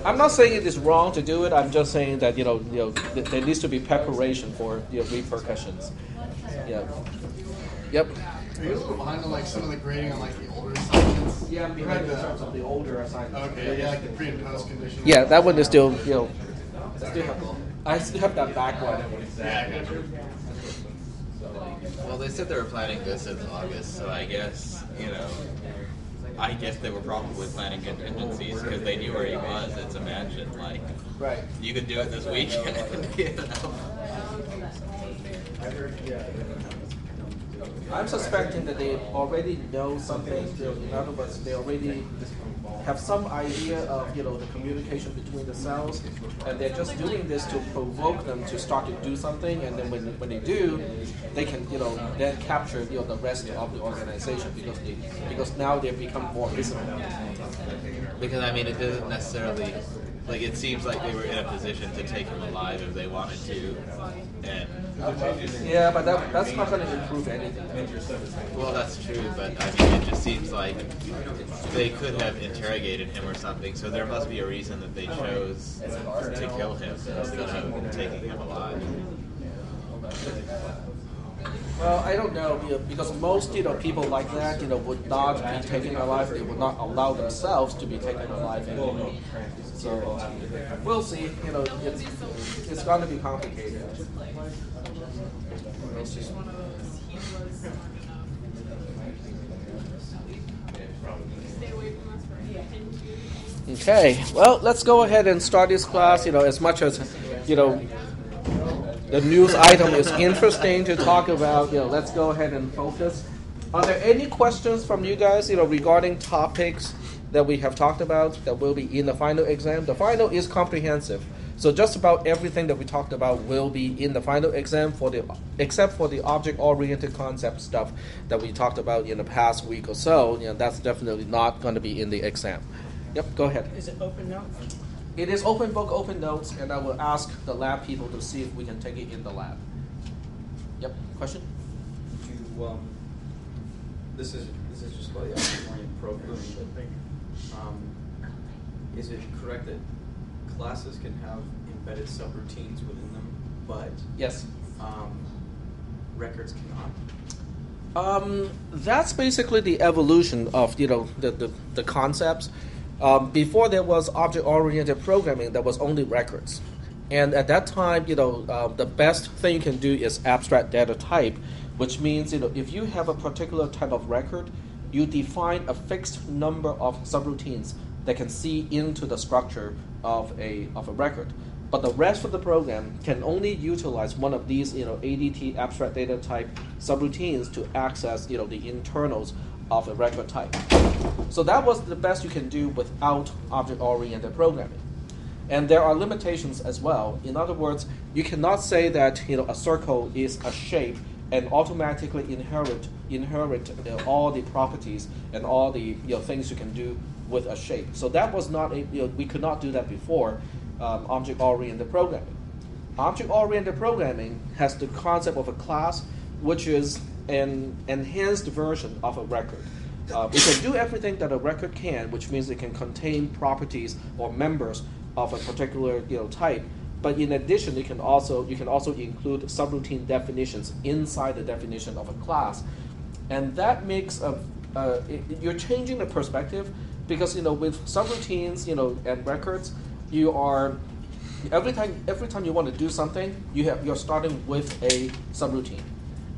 I'm not saying it is wrong to do it. I'm just saying that there needs to be preparation for repercussions. Yeah. Yep. Are you a little behind on like some of the grading on like the older assignments? Yeah, I'm behind in terms of the older assignments. Okay, yeah, like the pre and post conditions. Yeah, that one is still I still have that back one. Yeah, I got you. Well, they said they were planning this in August, so I guess they were probably planning contingencies because they knew where he was. It's a mansion, like right. You could do it this weekend. I'm suspecting that they already know something. In other words, they already have some idea of the communication between the cells, and they're just doing this to provoke them to start to do something. And then when they do, they can then capture the rest of the organization because now they've become more visible. Because it doesn't necessarily. It seems like they were in a position to take him alive if they wanted to, and yeah, but that's not going to improve anything. Well, that's true, but it just seems like they could have interrogated him or something. So there must be a reason that they chose to kill him instead of taking him alive. Well, I don't know because most people like that would not be taken alive. They would not allow themselves to be taken alive anymore. So we'll see. It's going to be complicated. Okay. Well, let's go ahead and start this class. As much as the news item is interesting to talk about, let's go ahead and focus. Are there any questions from you guys, regarding topics that we have talked about that will be in the final exam? The final is comprehensive. So just about everything that we talked about will be in the final exam except for the object-oriented concept stuff that we talked about in the past week or so. That's definitely not going to be in the exam. Yep, go ahead. Is it open notes? It is open book, open notes, and I will ask the lab people to see if we can take it in the lab. Yep, question? This is just about the object-oriented programming, but is it correct that classes can have embedded subroutines within them, but yes, records cannot? That's basically the evolution of the concepts. Before there was object-oriented programming, there was only records. And at that time, the best thing you can do is abstract data type, which means, if you have a particular type of record, you define a fixed number of subroutines that can see into the structure of a record. But the rest of the program can only utilize one of these, ADT, abstract data type subroutines to access, the internals of a record type. So that was the best you can do without object-oriented programming. And there are limitations as well. In other words, you cannot say that a circle is a shape and automatically inherit all the properties and all the things you can do with a shape. So that was not we could not do that before object-oriented programming. Object-oriented programming has the concept of a class, which is an enhanced version of a record. It can do everything that a record can, which means it can contain properties or members of a particular type. But in addition, you can also include subroutine definitions inside the definition of a class, and that makes you're changing the perspective because with subroutines and records, you are every time you want to do something, you're starting with a subroutine.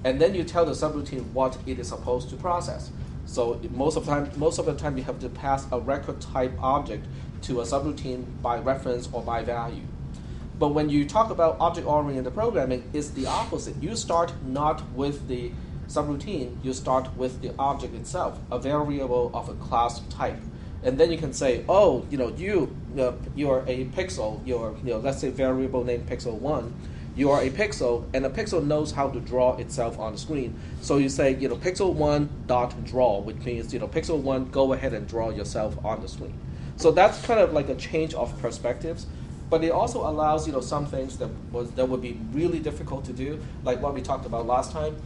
And then you tell the subroutine what it is supposed to process. So most of the time, you have to pass a record type object to a subroutine by reference or by value. But when you talk about object-oriented programming, it's the opposite. You start not with the subroutine, you start with the object itself, a variable of a class type. And then you can say, oh, you're a pixel, let's say variable named pixel1. You are a pixel, and a pixel knows how to draw itself on the screen. So you say, pixel1 dot draw, which means, pixel1, go ahead and draw yourself on the screen. So that's kind of like a change of perspectives. But it also allows, some things that would be really difficult to do, like what we talked about last time.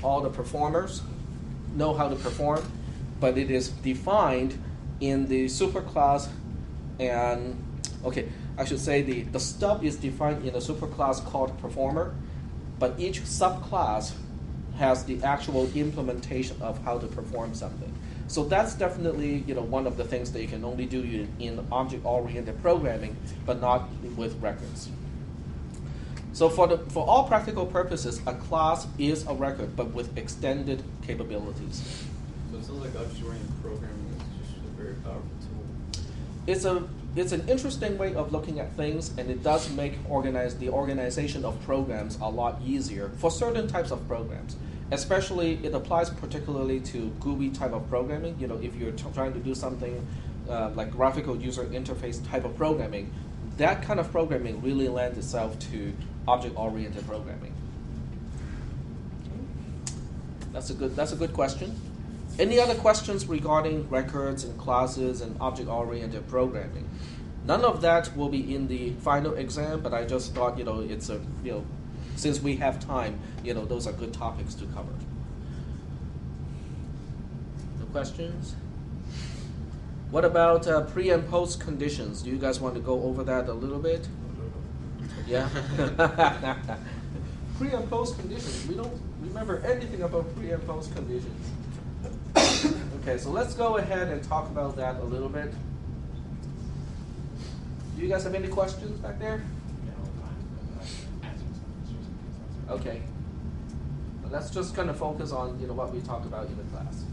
All the performers know how to perform, but it is defined in the superclass and Okay, I should say the stub is defined in a superclass called performer, but each subclass has the actual implementation of how to perform something. So that's definitely one of the things that you can only do in object-oriented programming, but not with records. So for all practical purposes, a class is a record, but with extended capabilities. So it sounds like object-oriented programming is just a very powerful tool. It's an interesting way of looking at things, and it does make the organization of programs a lot easier for certain types of programs. Especially, it applies particularly to GUI type of programming. If you're trying to do something like graphical user interface type of programming, that kind of programming really lends itself to object-oriented programming. That's a good question. Any other questions regarding records and classes and object-oriented programming? None of that will be in the final exam, but I just thought it's a since we have time, those are good topics to cover. No questions? What about pre and post conditions? Do you guys want to go over that a little bit? Yeah. Pre and post conditions. We don't remember anything about pre and post conditions. Okay, so let's go ahead and talk about that a little bit. Do you guys have any questions back there? Okay. But let's just kind of focus on what we talked about in the class.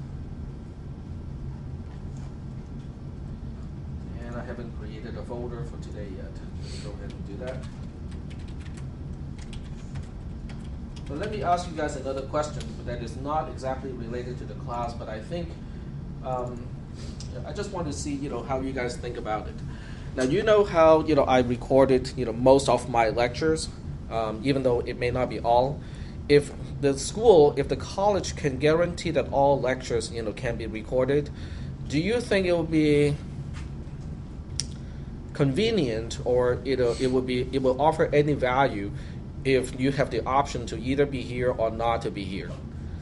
And I haven't created a folder for today yet. Let me go ahead and do that. But let me ask you guys another question that is not exactly related to the class, but I think I just want to see how you guys think about it. Now how I recorded most of my lectures, even though it may not be all. If the college can guarantee that all lectures can be recorded, do you think it will be convenient, or it will offer any value if you have the option to either be here or not to be here?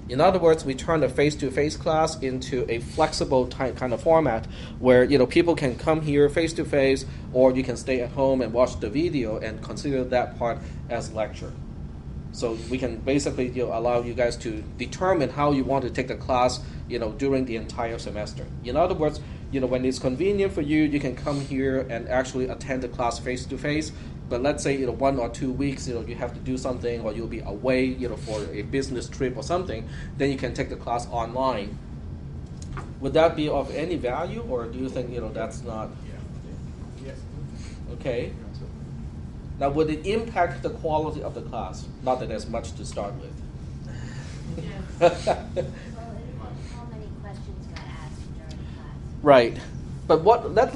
In other words, we turn a face-to-face class into a flexible kind of format where people can come here face-to-face, or you can stay at home and watch the video and consider that part as lecture. So we can basically allow you guys to determine how you want to take the class during the entire semester. In other words, when it's convenient for you, you can come here and actually attend the class face-to-face. But let's say 1 or 2 weeks, you have to do something, or you'll be away, for a business trip or something. Then you can take the class online. Would that be of any value, or do you think that's not? Yes. Okay. Now, would it impact the quality of the class? Not that there's much to start with. Yes. Well, how many questions got asked during class? Right. But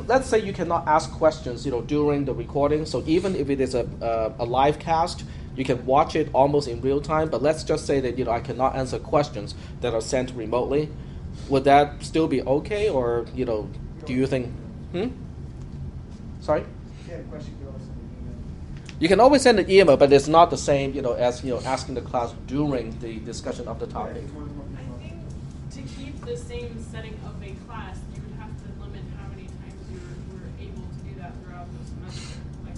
let's say you cannot ask questions, during the recording. So even if it is a live cast, you can watch it almost in real time. But let's just say that I cannot answer questions that are sent remotely. Would that still be okay, or do you think? Sorry. Yeah, question could also be You can always send an email, but it's not the same, as asking the class during the discussion of the topic. I think to keep the same setting of a class, you would have to limit how many times you were able to do that throughout the semester, like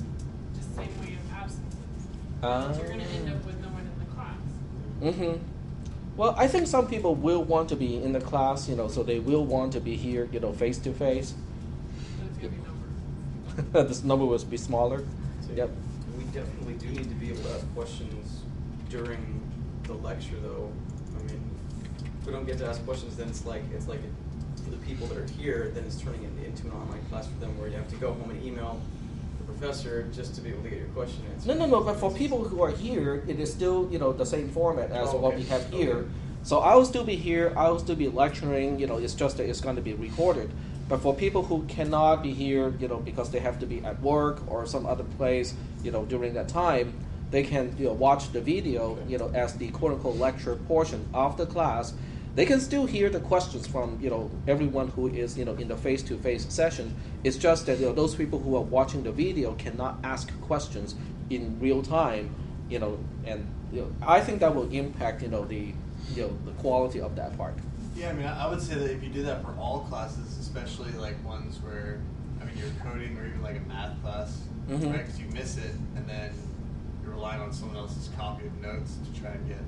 just same way of absences. You're going to end up with no one in the class. Mm-hmm. Well, I think some people will want to be in the class, so they will want to be here, face to face. So it's going to be numbers. This number will be smaller. So Yep. we definitely do need to be able to ask questions during the lecture, though. I mean, if we don't get to ask questions, then it's like for the people that are here, then it's turning it into an online class for them, where you have to go home and email the professor just to be able to get your question answered. No. But for people who are here, it is still the same format as Oh, what okay. we have here. Okay. So I will still be here. I will still be lecturing. It's just that it's going to be recorded. But for people who cannot be here, because they have to be at work or some other place, during that time, they can watch the video, as the quote-unquote lecture portion of the class. They can still hear the questions from everyone who is in the face-to-face session. It's just that those people who are watching the video cannot ask questions in real time, and I think that will impact the quality of that part. Yeah, I mean, I would say that if you do that for all classes, especially like ones where, I mean, you're coding or even like a math class, right? Because you miss it, and then you're relying on someone else's copy of notes to try and get.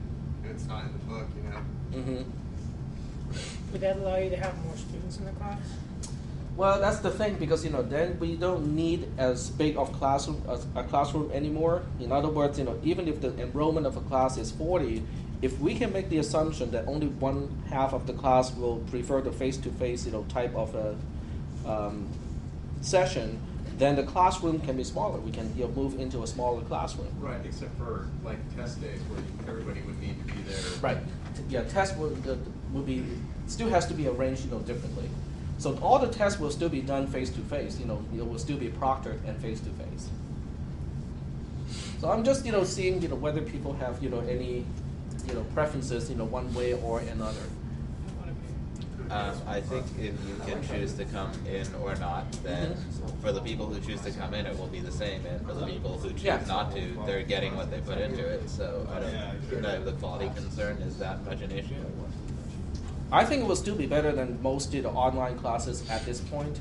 It's not in the book, you know. Would that allow you to have more students in the class? Well, that's the thing, because then we don't need as big of a classroom anymore. In other words, even if the enrollment of a class is 40, if we can make the assumption that only one half of the class will prefer the face-to-face type of a session, then the classroom can be smaller. We can move into a smaller classroom. Right, except for like test days where everybody would need to be there. Right. Yeah, test will be still has to be arranged differently. So all the tests will still be done face to face. It will still be proctored and face to face. So I'm just seeing whether people have any preferences one way or another. I think if you can choose to come in or not, then for the people who choose to come in, it will be the same, and for the people who choose not to, they're getting what they put into it. So I don't know the quality concern is that much an issue. I think it will still be better than most online classes at this point.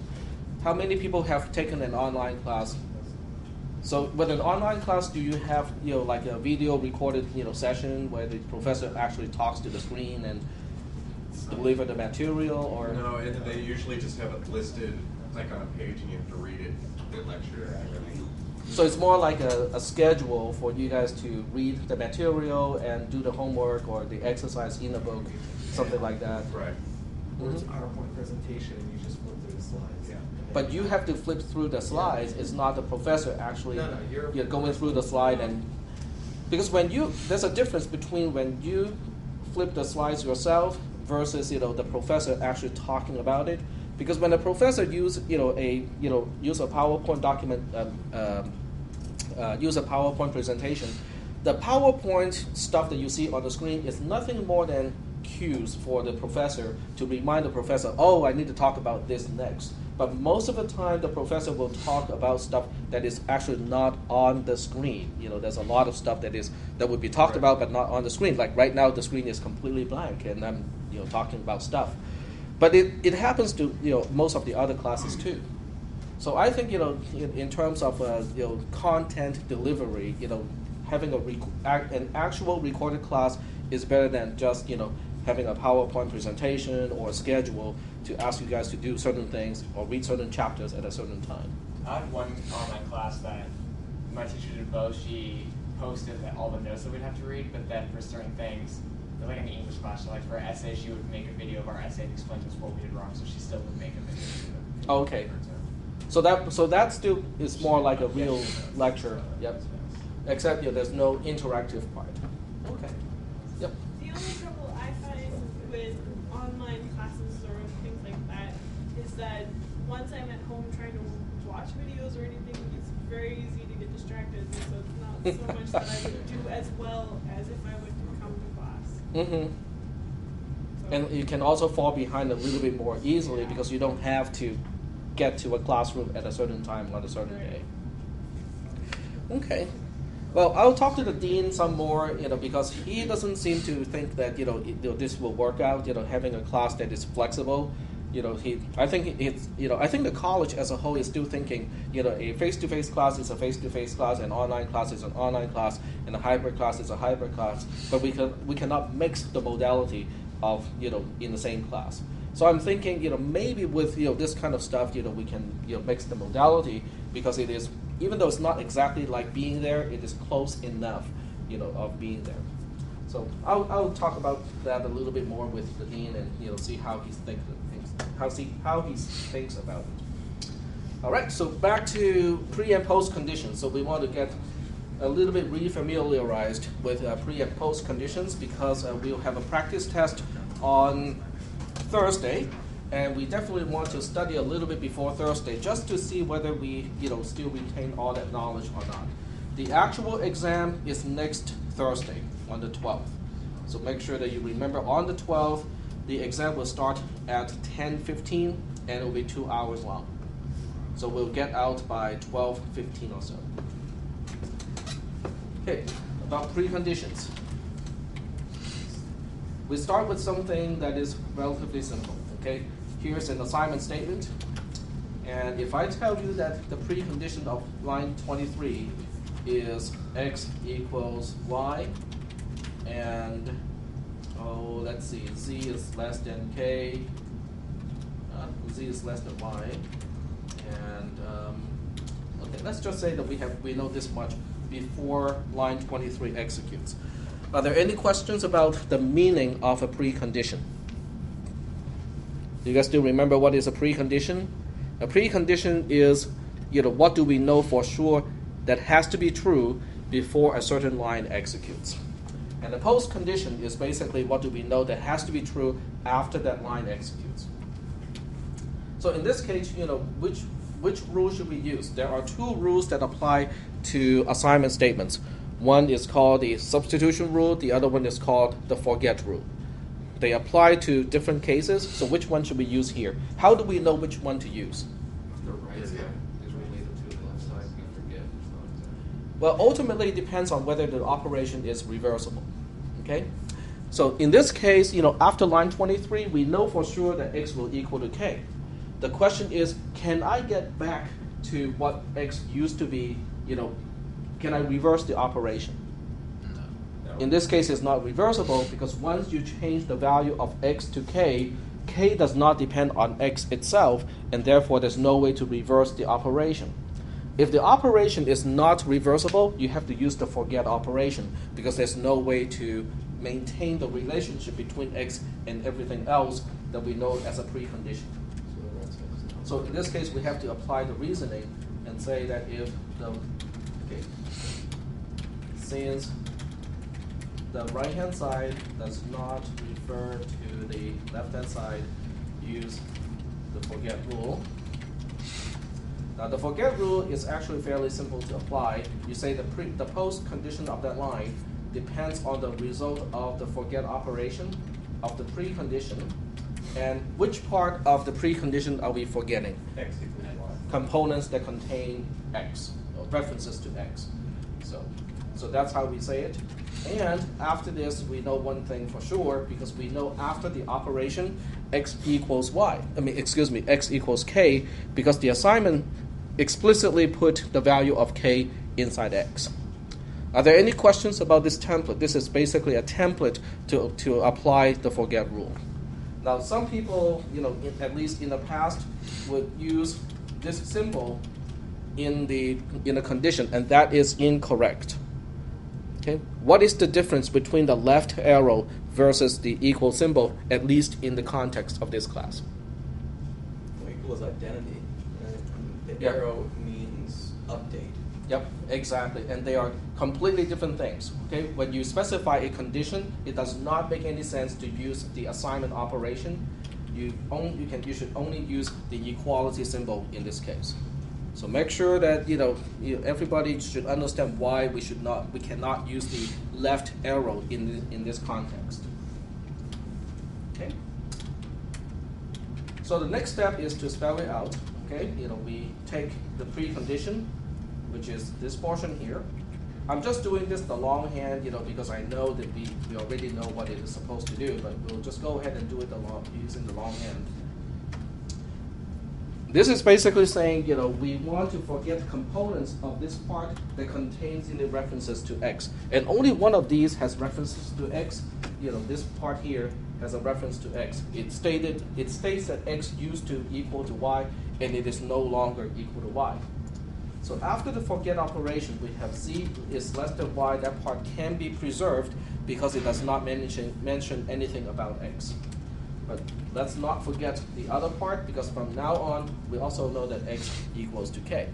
How many people have taken an online class? So with an online class, do you have like a video recorded session where the professor actually talks to the screen and deliver the material, or no? And they usually just have it listed like on a page, and you have to read it. The lecture. So it's more like a schedule for you guys to read the material and do the homework or the exercise in the book, something like that. Right. Or it's a PowerPoint presentation and you just flip through the slides. Yeah. But you have to flip through the slides. It's not the professor actually you're going through the slide, and because there's a difference between when you flip the slides yourself versus the professor actually talking about it. Because when the professor use a PowerPoint document, use a PowerPoint presentation, the PowerPoint stuff that you see on the screen is nothing more than cues for the professor to remind the professor, oh, I need to talk about this next. But most of the time, the professor will talk about stuff that is actually not on the screen. There's a lot of stuff that would be talked about but not on the screen. Like right now, the screen is completely blank, and I'm talking about stuff. But it happens to most of the other classes too. So I think in terms of content delivery, having an actual recorded class is better than just having a PowerPoint presentation or a schedule to ask you guys to do certain things or read certain chapters at a certain time. I had one online class that my teacher did both. She posted all the notes that we'd have to read, but then for certain things, like in the English class, so like for essay, she would make a video of our essay and explain to us what we did wrong, so she still would make a video. Oh, okay. So that still is more like a real lecture. Yep. Except there's no interactive part. Okay. Yep. The only trouble I find with online classes or things like that is that once I'm at home trying to watch videos or anything, it's very easy to get distracted, and so it's not so much that I would do as well as if I would come to class. Mm-hmm. And you can also fall behind a little bit more easily because you don't have to get to a classroom at a certain time on a certain day. Okay. Well, I'll talk to the dean some more, because he doesn't seem to think that this will work out. Having a class that is flexible. I think the college as a whole is still thinking, a face-to-face class is a face-to-face class, an online class is an online class, and a hybrid class is a hybrid class. But we cannot mix the modality of in the same class. So I'm thinking, maybe with this kind of stuff, we can mix the modality, because it is, even though it's not exactly like being there, it is close enough, of being there. So I'll talk about that a little bit more with the dean and see how he thinks about it. All right, so back to pre and post conditions. So we want to get a little bit refamiliarized with pre and post conditions, because we'll have a practice test on Thursday, and we definitely want to study a little bit before Thursday just to see whether we still retain all that knowledge or not. The actual exam is next Thursday on the 12th. So make sure that you remember on the 12th, the exam will start at 10:15 and it will be 2 hours long. So we'll get out by 12:15 or so. Okay, about preconditions. We start with something that is relatively simple. Okay, here's an assignment statement, And if I tell you that the precondition of line 23 is x equals y, and let's see, z is less than k, z is less than y, and okay, let's just say that we know this much before line 23 executes. Are there any questions about the meaning of a precondition? Do you guys still remember what is a precondition? A precondition is, what do we know for sure that has to be true before a certain line executes. And the postcondition is basically what do we know that has to be true after that line executes. So in this case, which rule should we use? There are two rules that apply to assignment statements. One is called the substitution rule, the other one is called the forget rule. They apply to different cases, so which one should we use here? How do we know which one to use? The right side is related to the left side, you forget. Well, ultimately it depends on whether the operation is reversible. Okay? So in this case, after line 23, we know for sure that x will equal to k. The question is, can I get back to what x used to be, can I reverse the operation? No. In this case, it's not reversible because once you change the value of x to k, k does not depend on x itself, and therefore there's no way to reverse the operation. If the operation is not reversible, you have to use the forget operation because there's no way to maintain the relationship between x and everything else that we know as a precondition. So in this case, we have to apply the reasoning and say that if since the right-hand side does not refer to the left-hand side, use the forget rule. Now the forget rule is actually fairly simple to apply. You say the postcondition of that line depends on the result of the forget operation of the precondition. And which part of the precondition are we forgetting? X equals y. Components that contain x, or references to x. So that's how we say it. And after this, we know one thing for sure, because we know after the operation, x equals k, because the assignment explicitly put the value of k inside x. Are there any questions about this template? This is basically a template to apply the forget rule. Now, some people, at least in the past, would use this symbol in a condition, and that is incorrect. Okay? What is the difference between the left arrow versus the equal symbol, at least in the context of this class? Equal is identity. Right? The Yeah. arrow means update. Yep, exactly, and they are completely different things. Okay, when you specify a condition, it does not make any sense to use the assignment operation. You should only use the equality symbol in this case. So make sure that everybody should understand why we cannot use the left arrow in this context. Okay. So the next step is to spell it out. Okay, we take the precondition, which is this portion here. I'm just doing this the longhand, because I know that we already know what it is supposed to do, but we'll just go ahead and do it using the longhand. This is basically saying, we want to forget components of this part that contains any references to x. And only one of these has references to x. This part here has a reference to x. It states that x used to equal to y, and it is no longer equal to y. So after the forget operation, we have z is less than y. That part can be preserved because it does not mention anything about x. But let's not forget the other part, because from now on, we also know that x equals to k.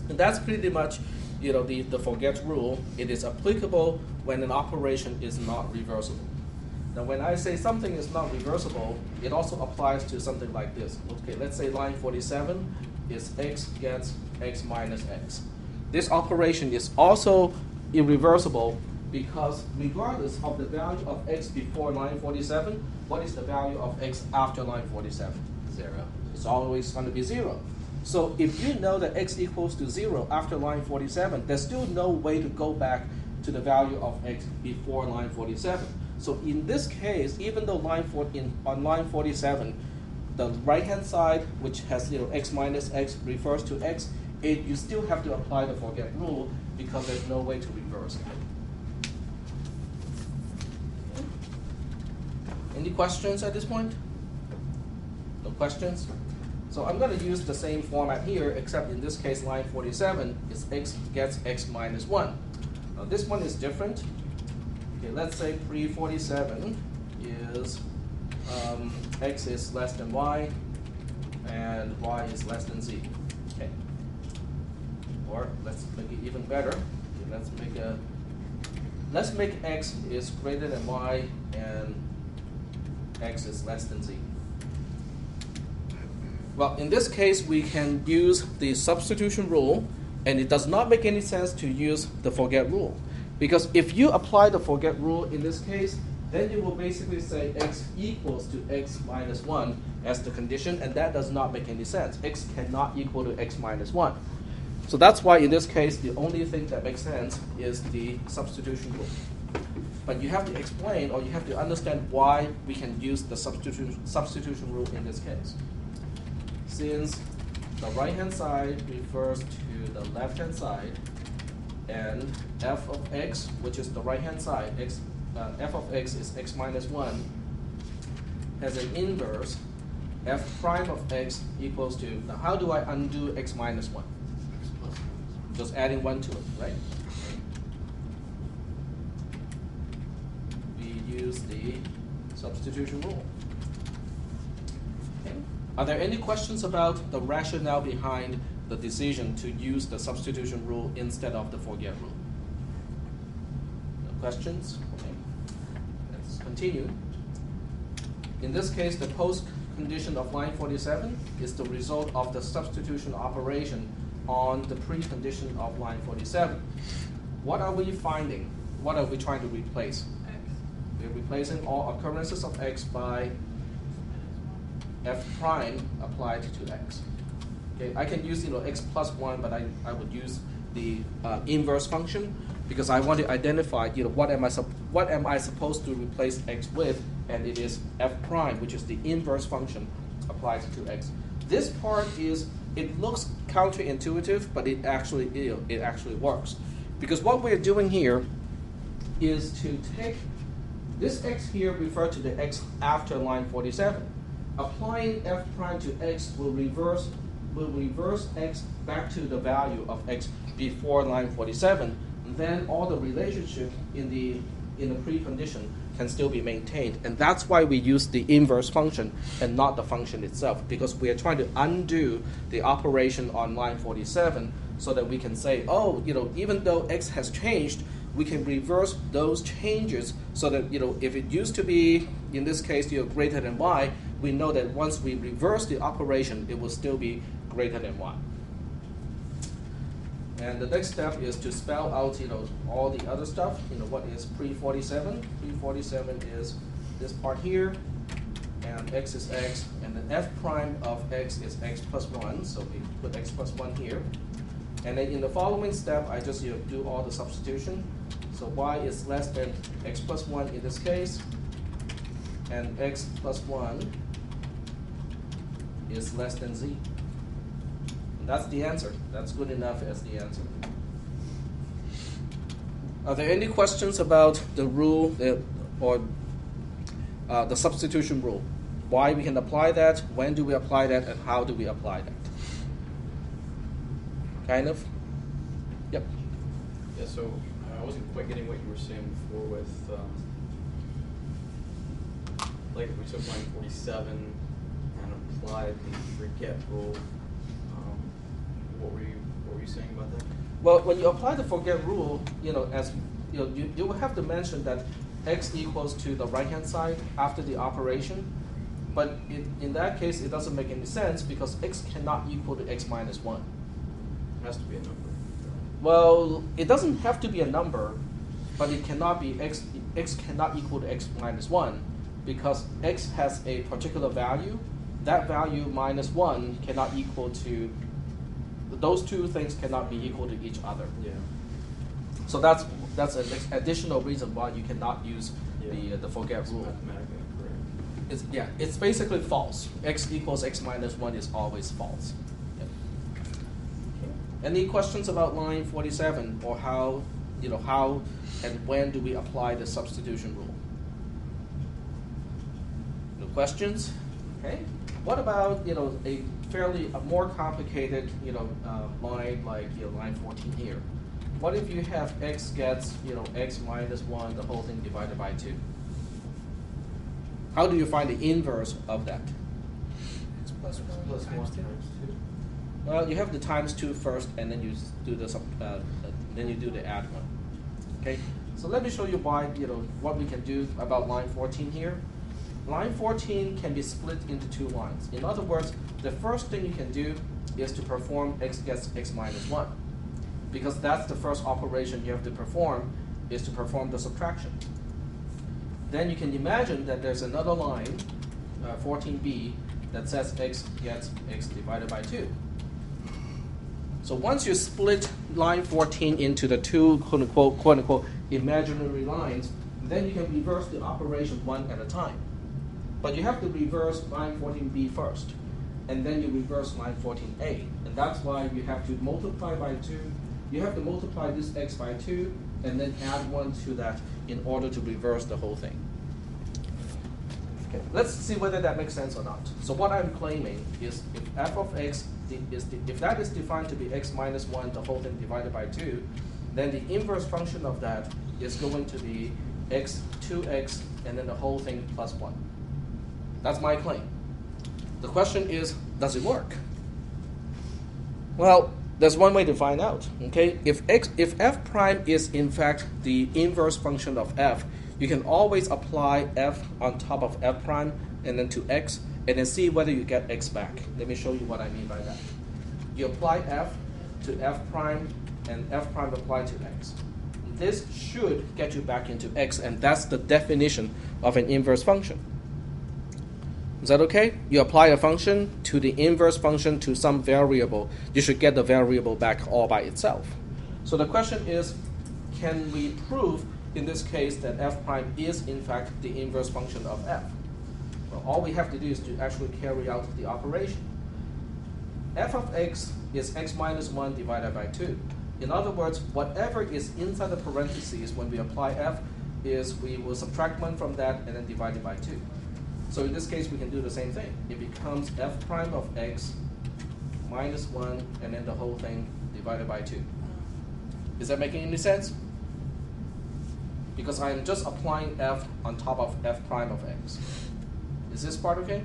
And that's pretty much the forget rule. It is applicable when an operation is not reversible. Now when I say something is not reversible, it also applies to something like this. Okay, let's say line 47 is x gets x minus x. This operation is also irreversible because regardless of the value of x before line 47, what is the value of x after line 47? 0. It's always going to be 0. So if you know that x equals to 0 after line 47, there's still no way to go back to the value of x before line 47. So in this case, even though on line 47, the right-hand side, which has x minus x refers to x, you still have to apply the forget rule because there's no way to reverse it. Any questions at this point? No questions? So I'm going to use the same format here, except in this case, line 47 is x gets x minus 1. Now this one is different. Okay, let's say pre-47 is x is less than y, and y is less than z. Okay. Or let's make it even better. Okay, let's make x is greater than y and x is less than z. Well, in this case, we can use the substitution rule, and it does not make any sense to use the forget rule. Because if you apply the forget rule in this case, then you will basically say x equals to x minus 1 as the condition, and that does not make any sense. X cannot equal to x minus 1. So that's why in this case, the only thing that makes sense is the substitution rule. But you have to explain, or you have to understand why we can use the substitution rule in this case. Since the right-hand side refers to the left-hand side, and f of x, which is the right-hand side, f of x is x minus 1, has an inverse, f prime of x equals to, now how do I undo x minus 1? Just adding 1 to it, right? We use the substitution rule. Okay. Are there any questions about the rationale behind the decision to use the substitution rule instead of the forget rule? No questions? Okay. Let's continue. In this case, the postcondition of line 47 is the result of the substitution operation on the precondition of line 47. What are we finding? What are we trying to replace? X. We're replacing all occurrences of x by f prime applied to x. Okay, I can use x plus 1, but I would use the inverse function because I want to identify what am I supposed to replace x with, and it is f prime, which is the inverse function applied to x. This part it looks counterintuitive, but it actually works, because what we're doing here is to take this x here refer to the x after line 47. Applying f prime to x will reverse x back to the value of x before line 47. And then all the relationship in the precondition can still be maintained, and that's why we use the inverse function and not the function itself, because we are trying to undo the operation on line 47 so that we can say, oh, even though x has changed, we can reverse those changes so that if it used to be, in this case, greater than y, we know that once we reverse the operation, it will still be greater than y. And the next step is to spell out, all the other stuff. What is pre-47? Pre-47 is this part here, and x is x, and then f prime of x is x plus 1, so we put x plus 1 here. And then in the following step, I just do all the substitution. So y is less than x plus 1 in this case, and x plus 1 is less than z. That's the answer. That's good enough as the answer. Are there any questions about the rule or the substitution rule? Why we can apply that, when do we apply that, and how do we apply that? Kind of? Yep. Yeah, so I wasn't quite getting what you were saying before with, like if we took line 47 and applied the forget rule. What were you saying about that? Well, when you apply the forget rule, you will have to mention that x equals to the right-hand side after the operation. But in that case, it doesn't make any sense because x cannot equal to x minus 1. It has to be a number. Well, it doesn't have to be a number, but it cannot be x cannot equal to x minus 1 because x has a particular value. That value minus 1 cannot equal to, those two things cannot be equal to each other. Yeah. So that's an additional reason why you cannot use the forget It's rule. mathematically incorrect. It's basically false. X equals x minus 1 is always false. Yep. Okay. Any questions about line 47 or how and when do we apply the substitution rule? No questions? Okay. What about a more complicated line like line 14 here? What if you have x gets x minus 1 the whole thing divided by 2? How do you find the inverse of that? X plus 1 Plus 1 times 2. times 2. Well, you have the times 2 first, and then you do the add one. Okay. So let me show you why what we can do about line 14 here. Line 14 can be split into 2 lines. In other words, the first thing you can do is to perform x gets x minus 1, because that's the first operation you have to perform, is to perform the subtraction. Then you can imagine that there's another line, 14b, that says x gets x divided by 2. So once you split line 14 into the 2 quote unquote imaginary lines, then you can reverse the operation one at a time. But you have to reverse line 14b first, and then you reverse line 14a. And that's why you have to multiply by 2. You have to multiply this x by 2, and then add 1 to that in order to reverse the whole thing. Okay, let's see whether that makes sense or not. So what I'm claiming is if f of x if that is defined to be x minus 1, the whole thing divided by 2, then the inverse function of that is going to be x, 2x, and then the whole thing plus 1. That's my claim. The question is, does it work? Well, there's one way to find out. Okay, if f prime is in fact the inverse function of f, you can always apply f on top of f prime and then to x, and then see whether you get x back. Let me show you what I mean by that. You apply f to f prime and f prime applied to x. This should get you back into x, and that's the definition of an inverse function. Is that okay? You apply a function to the inverse function to some variable. You should get the variable back all by itself. So the question is, can we prove in this case that f prime is in fact the inverse function of f? Well, all we have to do is to actually carry out the operation. F of x is x minus 1 divided by 2. In other words, whatever is inside the parentheses when we apply f is we will subtract 1 from that and then divide it by 2. So in this case, we can do the same thing. It becomes f prime of x minus 1 and then the whole thing divided by 2. Is that making any sense? Because I am just applying f on top of f prime of x. Is this part okay?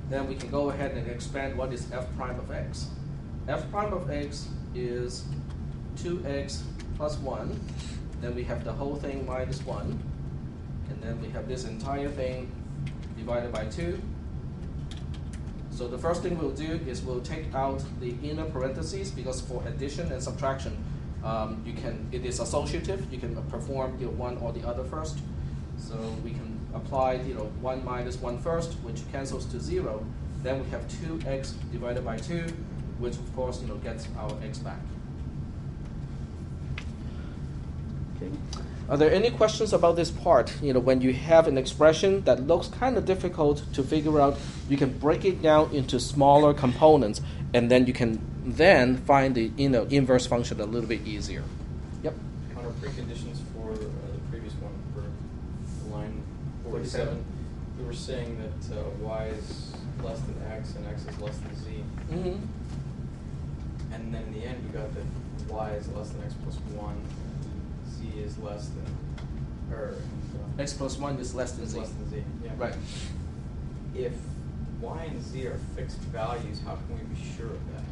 Then we can go ahead and expand what is f prime of x. F prime of x is 2x plus 1. Then we have the whole thing minus 1. And then we have this entire thing divided by 2. So the first thing we'll do is we'll take out the inner parentheses, because for addition and subtraction, it is associative. You can perform one or the other first. So we can apply 1 minus 1 first, which cancels to 0. Then we have 2x divided by 2, which of course gets our x back. Okay. Are there any questions about this part? When you have an expression that looks kind of difficult to figure out, you can break it down into smaller components, and then you can then find the inverse function a little bit easier. Yep. On our preconditions for the previous one, for line 47, we were saying that y is less than x and x is less than z. Mm-hmm. And then in the end, we got that y is less than x plus 1. Is less than, or x plus 1 is less than z. Less than z. Yeah. Right. If y and z are fixed values, how can we be sure of that?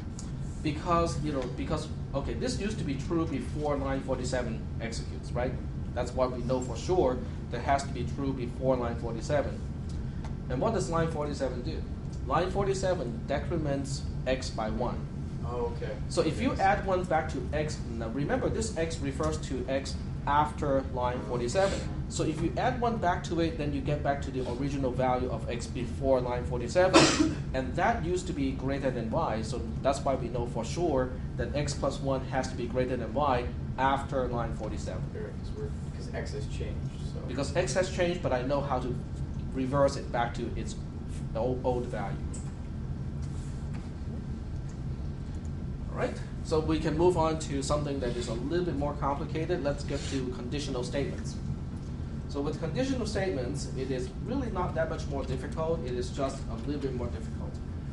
Because okay, this used to be true before line 47 executes, right? That's what we know for sure. That has to be true before line 47. And what does line 47 do? Line 47 decrements x by 1. Oh, okay. So if you add 1 back to x, now remember this x refers to x after line 47. So if you add 1 back to it, then you get back to the original value of x before line 47, and that used to be greater than y, so that's why we know for sure that x plus 1 has to be greater than y after line 47. Because x has changed. So. Because x has changed, but I know how to reverse it back to its old value. All right, so we can move on to something that is a little bit more complicated. Let's get to conditional statements. So with conditional statements, it is really not that much more difficult. It is just a little bit more difficult.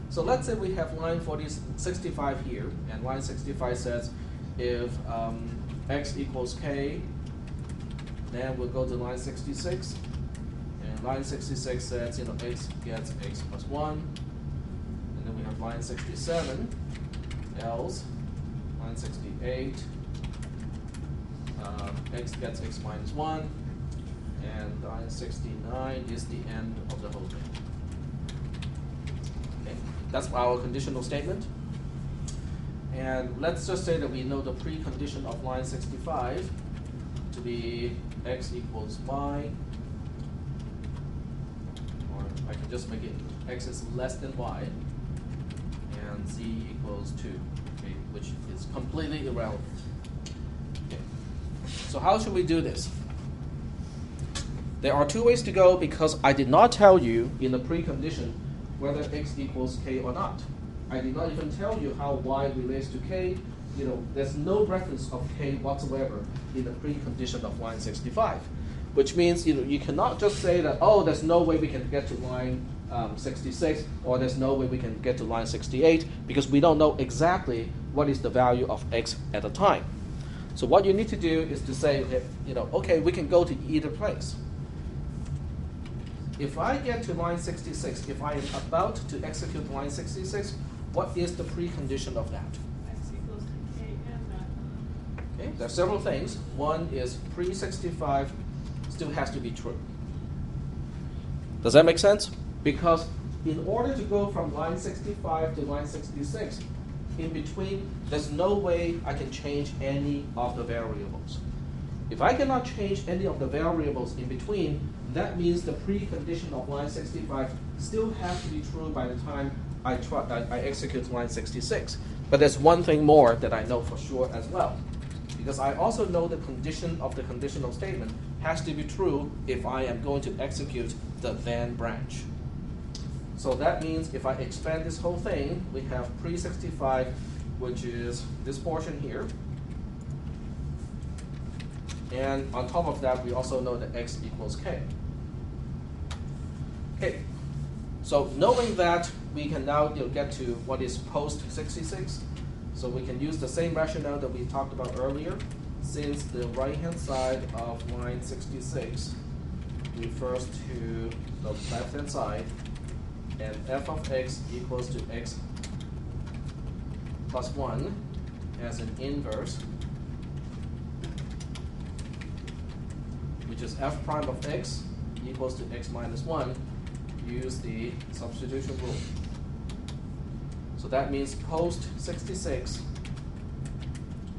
So let's say we have line 65 here, and line 65 says if x equals k, then we'll go to line 66. And line 66 says, x gets x plus 1. And then we have line 67, else. Line 68, x gets x minus 1. And line 69 is the end of the whole thing. Okay, that's our conditional statement. And let's just say that we know the precondition of line 65 to be x equals y, or I can just make it x is less than y, and z equals 2, okay, which is completely irrelevant. Okay. So how should we do this? There are 2 ways to go because I did not tell you in the precondition whether x equals k or not. I did not even tell you how y relates to k. There's no reference of k whatsoever in the precondition of line 65, which means you cannot just say that, oh, there's no way we can get to line 66, or there's no way we can get to line 68, because we don't know exactly what is the value of x at the time. So what you need to do is to say, okay, we can go to either place. If I get to line 66, if I am about to execute line 66, what is the precondition of that? X equals to k and that. Okay, there are several things. One is pre-65 still has to be true. Does that make sense? Because in order to go from line 65 to line 66, in between, there's no way I can change any of the variables. If I cannot change any of the variables in between, that means the precondition of line 65 still has to be true by the time I execute line 66. But there's one thing more that I know for sure as well. Because I also know the condition of the conditional statement has to be true if I am going to execute the then branch. So that means if I expand this whole thing, we have pre-65, which is this portion here. And on top of that, we also know that x equals k. Okay, so knowing that, we can now get to what is post-66. So we can use the same rationale that we talked about earlier, since the right-hand side of line 66 refers to the left-hand side, and f of x equals to x plus 1 as an inverse, which is f prime of x equals to x minus 1, use the substitution rule. So that means post 66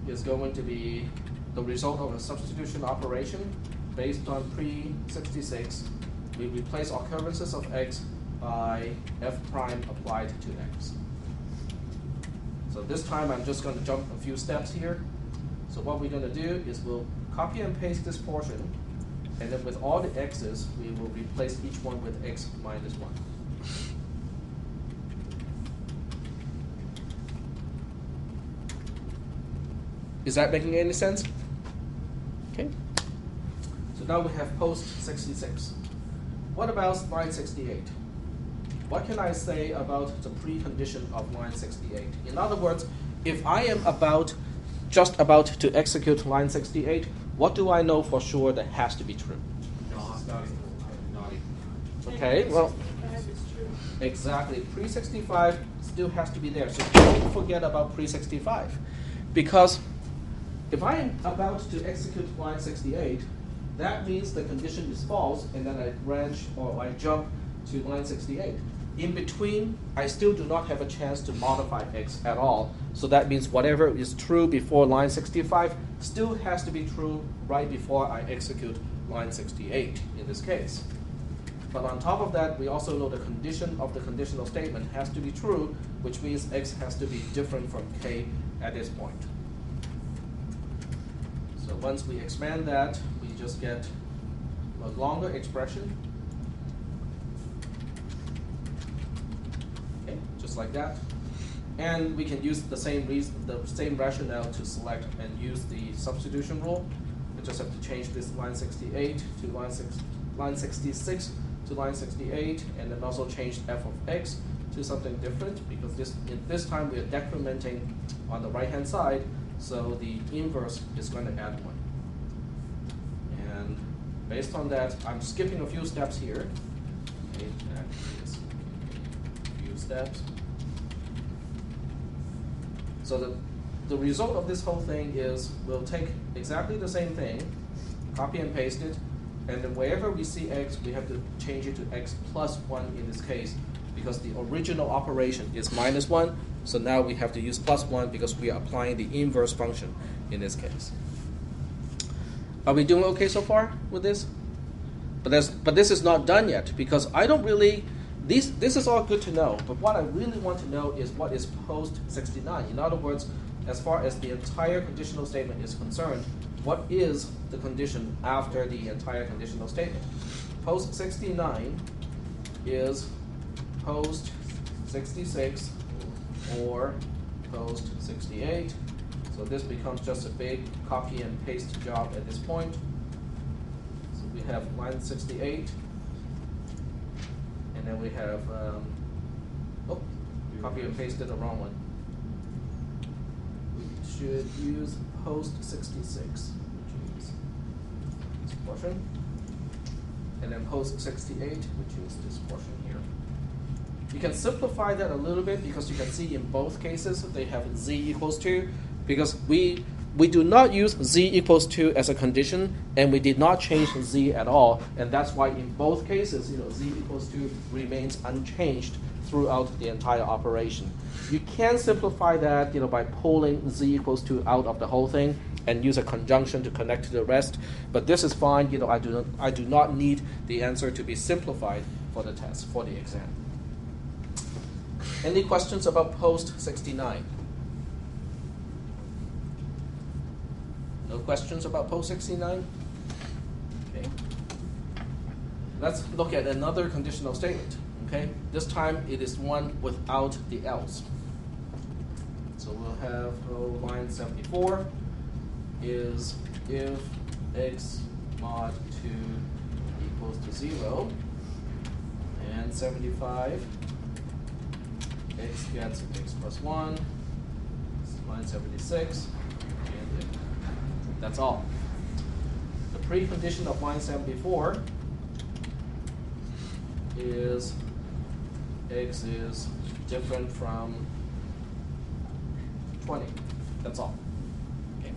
is going to be the result of a substitution operation based on pre 66. We replace occurrences of x by f prime applied to x. So this time I'm just going to jump a few steps here. So what we're going to do is we'll copy and paste this portion, and then with all the x's, we will replace each one with x minus 1. Is that making any sense? Okay. So now we have post 66. What about line 68? What can I say about the precondition of line 68? In other words, if I am just about to execute line 68, what do I know for sure that has to be true? Okay, well, exactly. Pre-65 still has to be there. So don't forget about pre-65. Because if I am about to execute line 68, that means the condition is false, and then I branch or I jump to line 68. In between, I still do not have a chance to modify x at all. So that means whatever is true before line 65 still has to be true right before I execute line 68 in this case. But on top of that, we also know the condition of the conditional statement has to be true, which means x has to be different from k at this point. So once we expand that, we just get a longer expression. Okay, just like that. And we can use the same rationale to select and use the substitution rule. We just have to change this line 68 to line 66 to line 68, and then also change f of x to something different, because this time we are decrementing on the right-hand side, so the inverse is going to add 1. And based on that, I'm skipping a few steps here. Okay, that is a few steps. So the result of this whole thing is we'll take exactly the same thing, copy and paste it, and then wherever we see x, we have to change it to x plus 1 in this case, because the original operation is minus 1, so now we have to use plus 1 because we are applying the inverse function in this case. Are we doing okay so far with this? But this is not done yet, because I don't really, this is all good to know, but what I really want to know is what is post 69. In other words, as far as the entire conditional statement is concerned, what is the condition after the entire conditional statement? Post 69 is post 66 or post 68. So this becomes just a big copy and paste job at this point. So we have line 68, and then we have, copy and pasted the wrong one. We should use post 66, which is this portion, and then post 68, which is this portion here. You can simplify that a little bit, because you can see in both cases they have z equals 2, because we do not use z equals 2 as a condition, and we did not change z at all, and that's why in both cases, z equals 2 remains unchanged throughout the entire operation. You can simplify that, by pulling z equals 2 out of the whole thing and use a conjunction to connect to the rest. But this is fine. I do not need the answer to be simplified for the test, for the exam. Any questions about post 69? No questions about post 69? Okay. Let's look at another conditional statement. Okay. This time it is one without the else. So we'll have line 74 is if x mod 2 equals to 0, and 75 x gets x plus 1, line 76, and if. That's all. The precondition of line 74 is x is different from 20. That's all. Okay.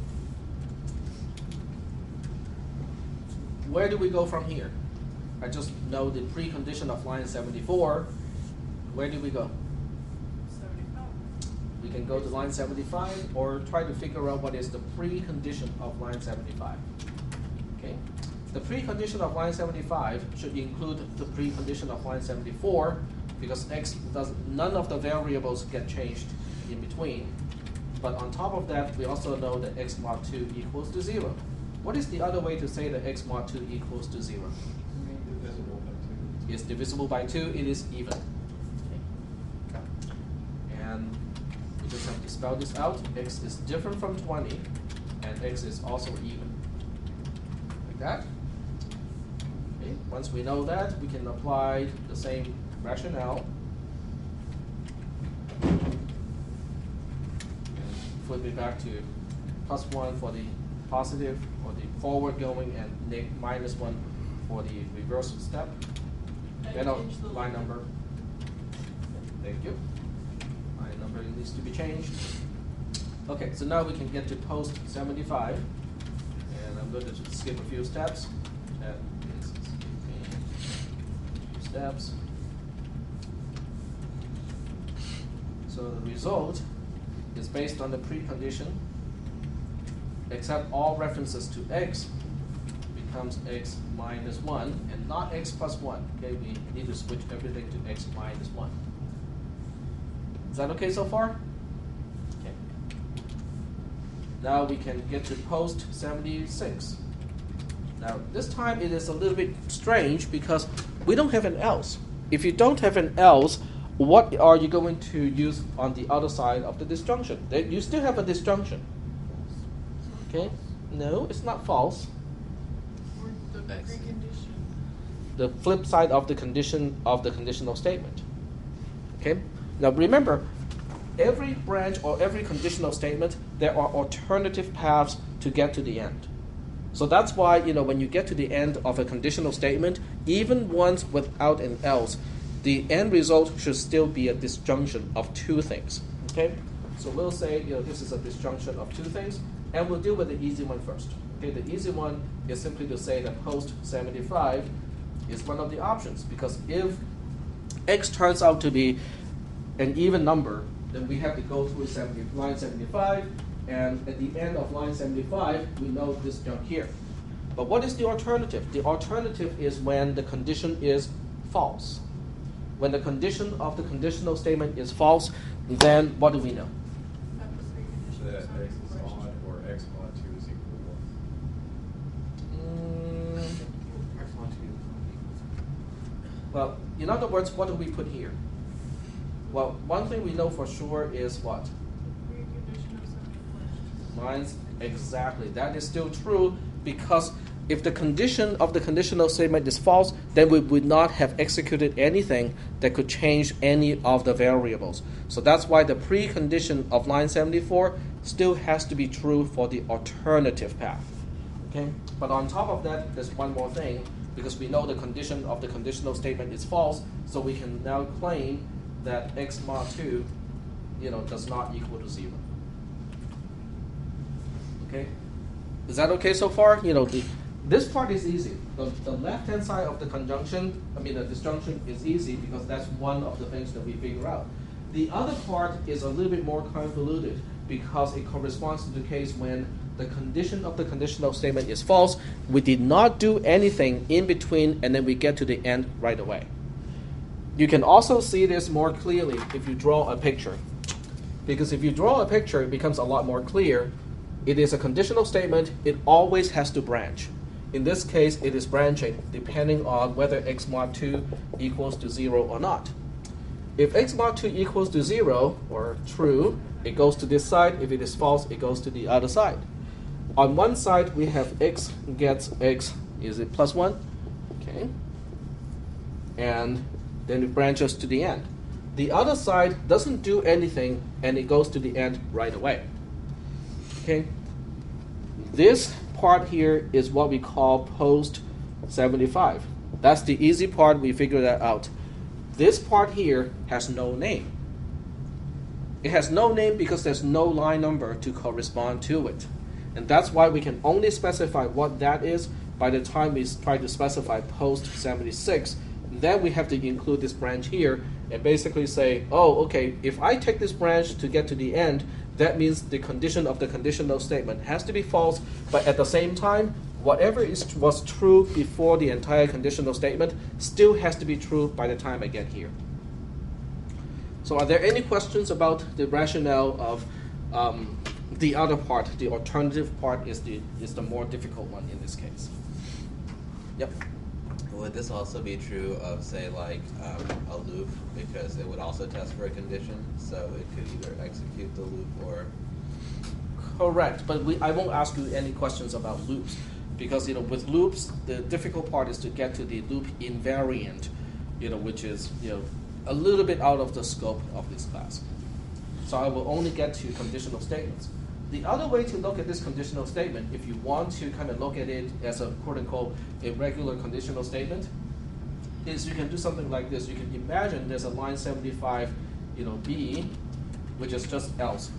Where do we go from here? I just know the precondition of line 74. Where do we go? 75. We can go to line 75 or try to figure out what is the precondition of line 75. Okay. The precondition of line 75 should include the precondition of line 74, because none of the variables get changed in between. But on top of that, we also know that x mod 2 equals to 0. What is the other way to say that x mod 2 equals to 0? Divisible by 2. It's divisible by 2, it is even. Okay. And we just have to spell this out. X is different from 20, and x is also even. Like that. Okay. Once we know that, we can apply the same rationale. Flip it back to plus 1 for the positive or the forward going, and minus 1 for the reverse step. Then line number. Thank you. Line number needs to be changed. Okay, so now we can get to post 75, and I'm going to just skip a few steps. That is skipping a few steps. So the result is based on the precondition, except all references to x becomes x minus 1 and not x plus 1. Okay, we need to switch everything to x minus 1. Is that okay so far? Okay. Now we can get to post 76. Now this time it is a little bit strange because we don't have an else. If you don't have an else, what are you going to use on the other side of the disjunction? You still have a disjunction. Okay? No, it's not false. Or the precondition. The flip side of the condition of the conditional statement. Okay? Now remember, every branch or every conditional statement, there are alternative paths to get to the end. So that's why, when you get to the end of a conditional statement, even once without an else, the end result should still be a disjunction of two things. Okay? So we'll say, this is a disjunction of two things, and we'll deal with the easy one first. Okay? The easy one is simply to say that post 75 is one of the options, because if x turns out to be an even number, then we have to go through line 75, and at the end of line 75, we know this jump here. But what is the alternative? The alternative is when the condition is false. When the condition of the conditional statement is false, then what do we know? That x is odd or x mod 2 is equal to 1. X mod 2. Well, in other words, what do we put here? Well, one thing we know for sure is what? Precondition of 74. Mine's exactly. That is still true, because if the condition of the conditional statement is false, then we would not have executed anything that could change any of the variables. So that's why the precondition of line 74 still has to be true for the alternative path. Okay? But on top of that, there's one more thing, because we know the condition of the conditional statement is false, so we can now claim that x mod 2, does not equal to 0. Okay? Is that okay so far? This part is easy. The left-hand side of the the disjunction is easy, because that's one of the things that we figure out. The other part is a little bit more convoluted, because it corresponds to the case when the condition of the conditional statement is false, we did not do anything in between, and then we get to the end right away. You can also see this more clearly if you draw a picture. Because if you draw a picture, it becomes a lot more clear. It is a conditional statement. It always has to branch. In this case, it is branching depending on whether x mod 2 equals to 0 or not. If x mod 2 equals to 0, or true, it goes to this side. If it is false, it goes to the other side. On one side, we have x gets x, is it plus 1? Okay. And then it branches to the end. The other side doesn't do anything, and it goes to the end right away. Okay. This part here is what we call post 75. That's the easy part. We figure that out. This part here has no name. It has no name because there's no line number to correspond to it. And that's why we can only specify what that is by the time we try to specify post 76. Then we have to include this branch here and basically say, oh, okay, if I take this branch to get to the end, that means the condition of the conditional statement has to be false, but at the same time, whatever was true before the entire conditional statement still has to be true by the time I get here. So are there any questions about the rationale of the other part? The alternative part is the more difficult one in this case. Yep. Would this also be true of, say, like a loop, because it would also test for a condition, so it could either execute the loop or... Correct, but I won't ask you any questions about loops, because with loops, the difficult part is to get to the loop invariant, which is a little bit out of the scope of this class. So I will only get to conditional statements. The other way to look at this conditional statement, if you want to kind of look at it as a quote-unquote a regular conditional statement, is you can do something like this. You can imagine there's a line 75, B, which is just else,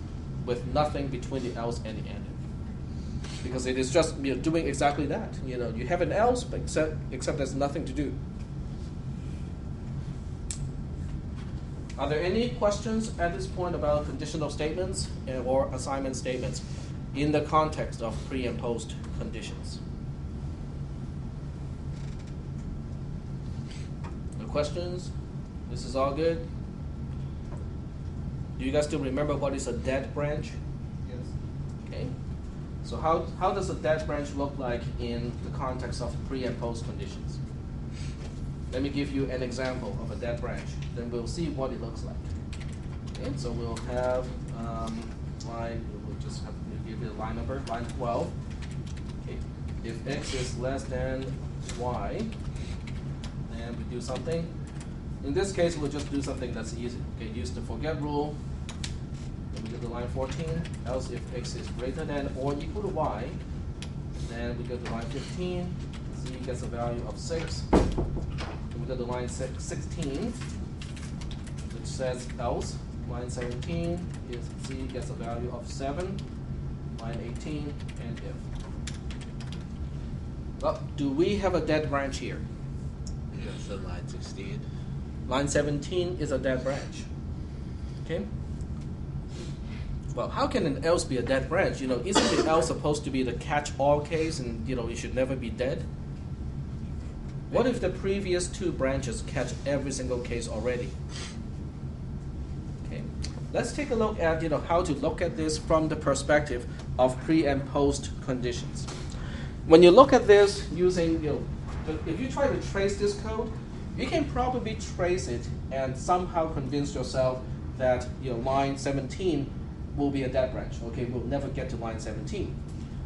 with nothing between the else and the end. Because it is just doing exactly that. You have an else, but except there's nothing to do. Are there any questions at this point about conditional statements or assignment statements in the context of pre and post conditions? questions? This is all good? Do you guys still remember what is a dead branch? Yes. Okay. So how does a dead branch look like in the context of pre and post conditions? Let me give you an example of a dead branch. Then we'll see what it looks like. Okay, so we'll have we'll just have to give it a line number, line 12. Okay. If x is less than y, then we do something. In this case, we'll just do something that's easy. Okay, use the forget rule. Then we go to line 14. Else, if x is greater than or equal to y, then we go to line 15. Z gets a value of 6. Then we go to line 16, which says else. Line 17 is Z gets a value of 7. Line 18, and if. Well, do we have a dead branch here? Yeah, so line 16. Line 17 is a dead branch. Okay? Well, how can an else be a dead branch? Isn't the else supposed to be the catch-all case and, it should never be dead? What if the previous two branches catch every single case already? Okay. Let's take a look at, how to look at this from the perspective of pre and post conditions. When you look at this using, if you try to trace this code, you can probably trace it and somehow convince yourself that line 17 will be a dead branch. Okay, we'll never get to line 17.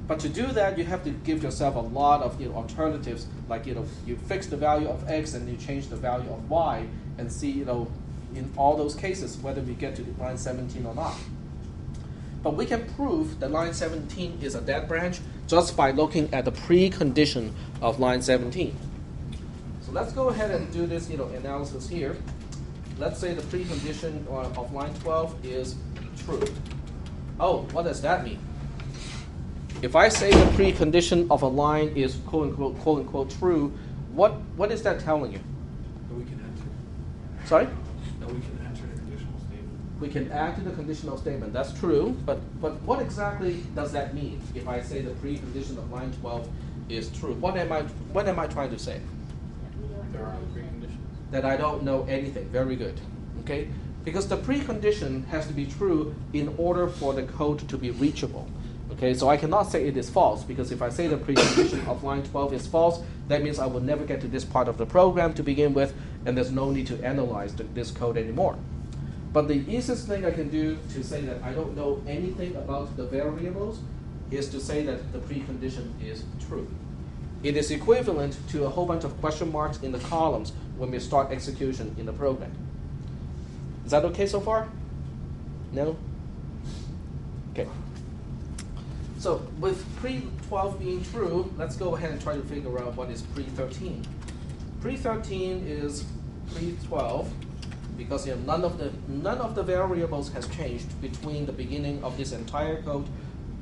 But to do that, you have to give yourself a lot of alternatives, like you fix the value of x and you change the value of y, and see in all those cases whether we get to line 17 or not. But we can prove that line 17 is a dead branch just by looking at the precondition of line 17. So let's go ahead and do this analysis here. Let's say the precondition of line 12 is true. Oh, what does that mean? If I say the precondition of a line is quote unquote true, what is that telling you? That we can enter. Sorry? That we can enter the conditional statement. We can add to the conditional statement. That's true, but what exactly does that mean? If I say the precondition of line 12 is true, what am I trying to say? There are no preconditions. That I don't know anything. Very good. Okay? Because the precondition has to be true in order for the code to be reachable. Okay, so I cannot say it is false, because if I say the precondition of line 12 is false, that means I will never get to this part of the program to begin with, and there's no need to analyze this code anymore. But the easiest thing I can do to say that I don't know anything about the variables is to say that the precondition is true. It is equivalent to a whole bunch of question marks in the columns when we start execution in the program. Is that okay so far? No? Okay. So with pre-12 being true, let's go ahead and try to figure out what is pre-13. Pre-13 is pre-12 because none of the variables has changed between the beginning of this entire code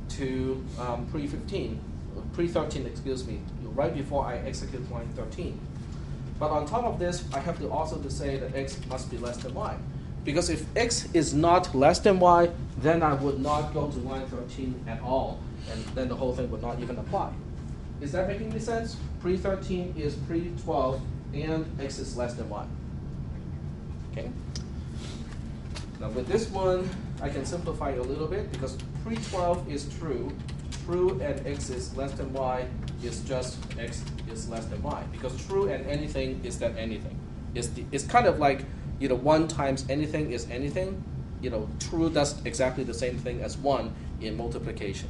to pre-13, excuse me, right before I execute line 13. But on top of this, I have to also to say that x must be less than y. Because if x is not less than y, then I would not go to line 13 at all, and then the whole thing would not even apply. Is that making any sense? Pre-13 is pre-12, and x is less than y. Okay. Now with this one, I can simplify it a little bit, because pre-12 is true, and x is less than y is just x is less than y. Because true and anything is that anything. It's kind of like 1 times anything is anything. True does exactly the same thing as 1 in multiplication.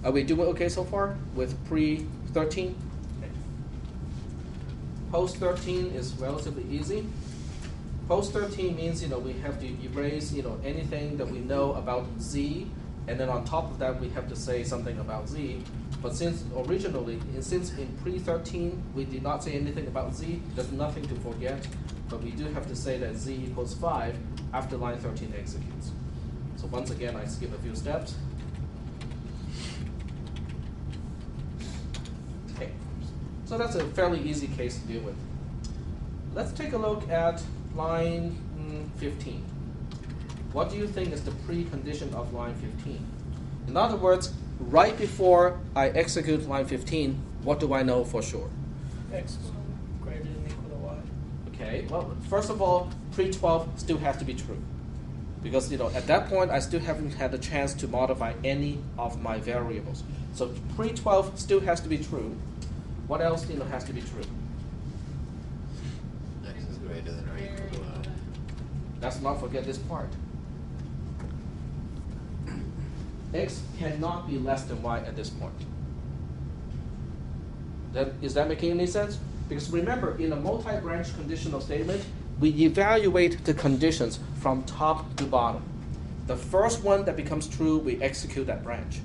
Are we doing okay so far with pre-13? Okay. Post-13 is relatively easy. Post-13 means we have to erase anything that we know about z, and then on top of that we have to say something about z. But since in pre-13 we did not say anything about z, there's nothing to forget. But we do have to say that z equals 5 after line 13 executes. So once again, I skip a few steps. Okay, so that's a fairly easy case to deal with. Let's take a look at line 15. What do you think is the precondition of line 15? In other words, right before I execute line 15, what do I know for sure? X is greater than or equal to y. Okay, well, first of all, pre-12 still has to be true. Because at that point, I still haven't had a chance to modify any of my variables. So pre-12 still has to be true. What else has to be true? X is greater than or equal to Y. Let's not forget this part. X cannot be less than Y at this point. Is that making any sense? Because remember, in a multi-branch conditional statement, we evaluate the conditions from top to bottom. The first one that becomes true, we execute that branch.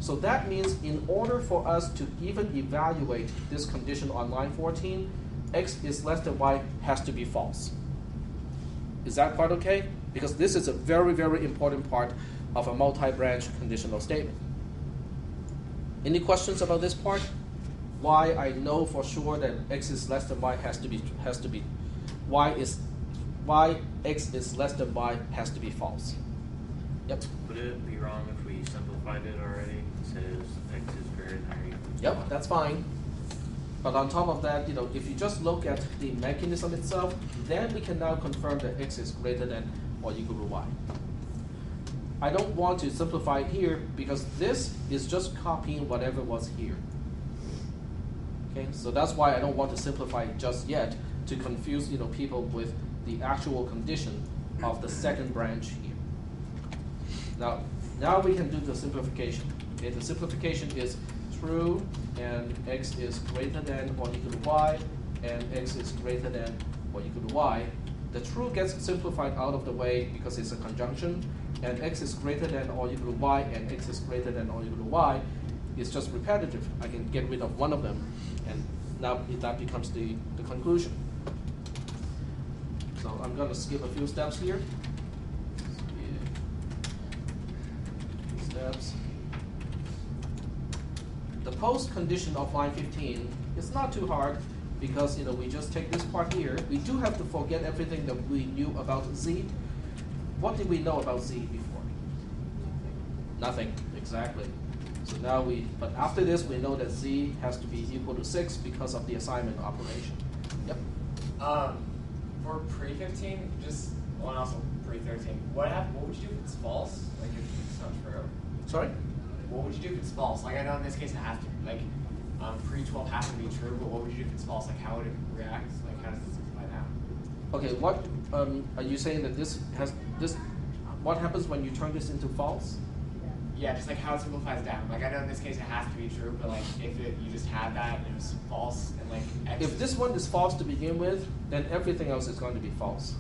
So that means in order for us to even evaluate this condition on line 14, X is less than Y has to be false. Is that part okay? Because this is a very, very important part of a multi-branch conditional statement. Any questions about this part? Why I know for sure that X is less than Y has to be why X is less than Y has to be false. Yep. Would it be wrong if we simplified it already? It says X is greater than or equal to Yep, Y? that's fine. But on top of that, if you just look at the mechanism itself, then we can now confirm that X is greater than or equal to Y. I don't want to simplify it here because this is just copying whatever was here. Okay, so that's why I don't want to simplify it just yet to confuse people with the actual condition of the second branch here. Now we can do the simplification. Okay, the simplification is true and X is greater than or equal to Y and X is greater than or equal to Y. The true gets simplified out of the way because it's a conjunction, and X is greater than or equal to Y and X is greater than or equal to Y is just repetitive. I can get rid of one of them, and now that becomes the conclusion. So I'm going to skip a few steps here. Steps. The postcondition of line 15 is not too hard because we just take this part here. We do have to forget everything that we knew about Z. What did we know about Z before? Nothing, exactly. So now but after this we know that Z has to be equal to 6 because of the assignment operation. Yep. For pre-15, and also pre-13, what would you do if it's false? Like if it's not true? Sorry? What would you do if it's false? Like I know in this case it has to pre-12 has to be true, but what would you do if it's false? Like how would it react? Like how does it simplify now? Okay, what are you saying that what happens when you turn this into false? Yeah, just like how it simplifies down. Like I know in this case it has to be true, but like if you just had that and it was false and like X If this one is false to begin with, then everything else is going to be false.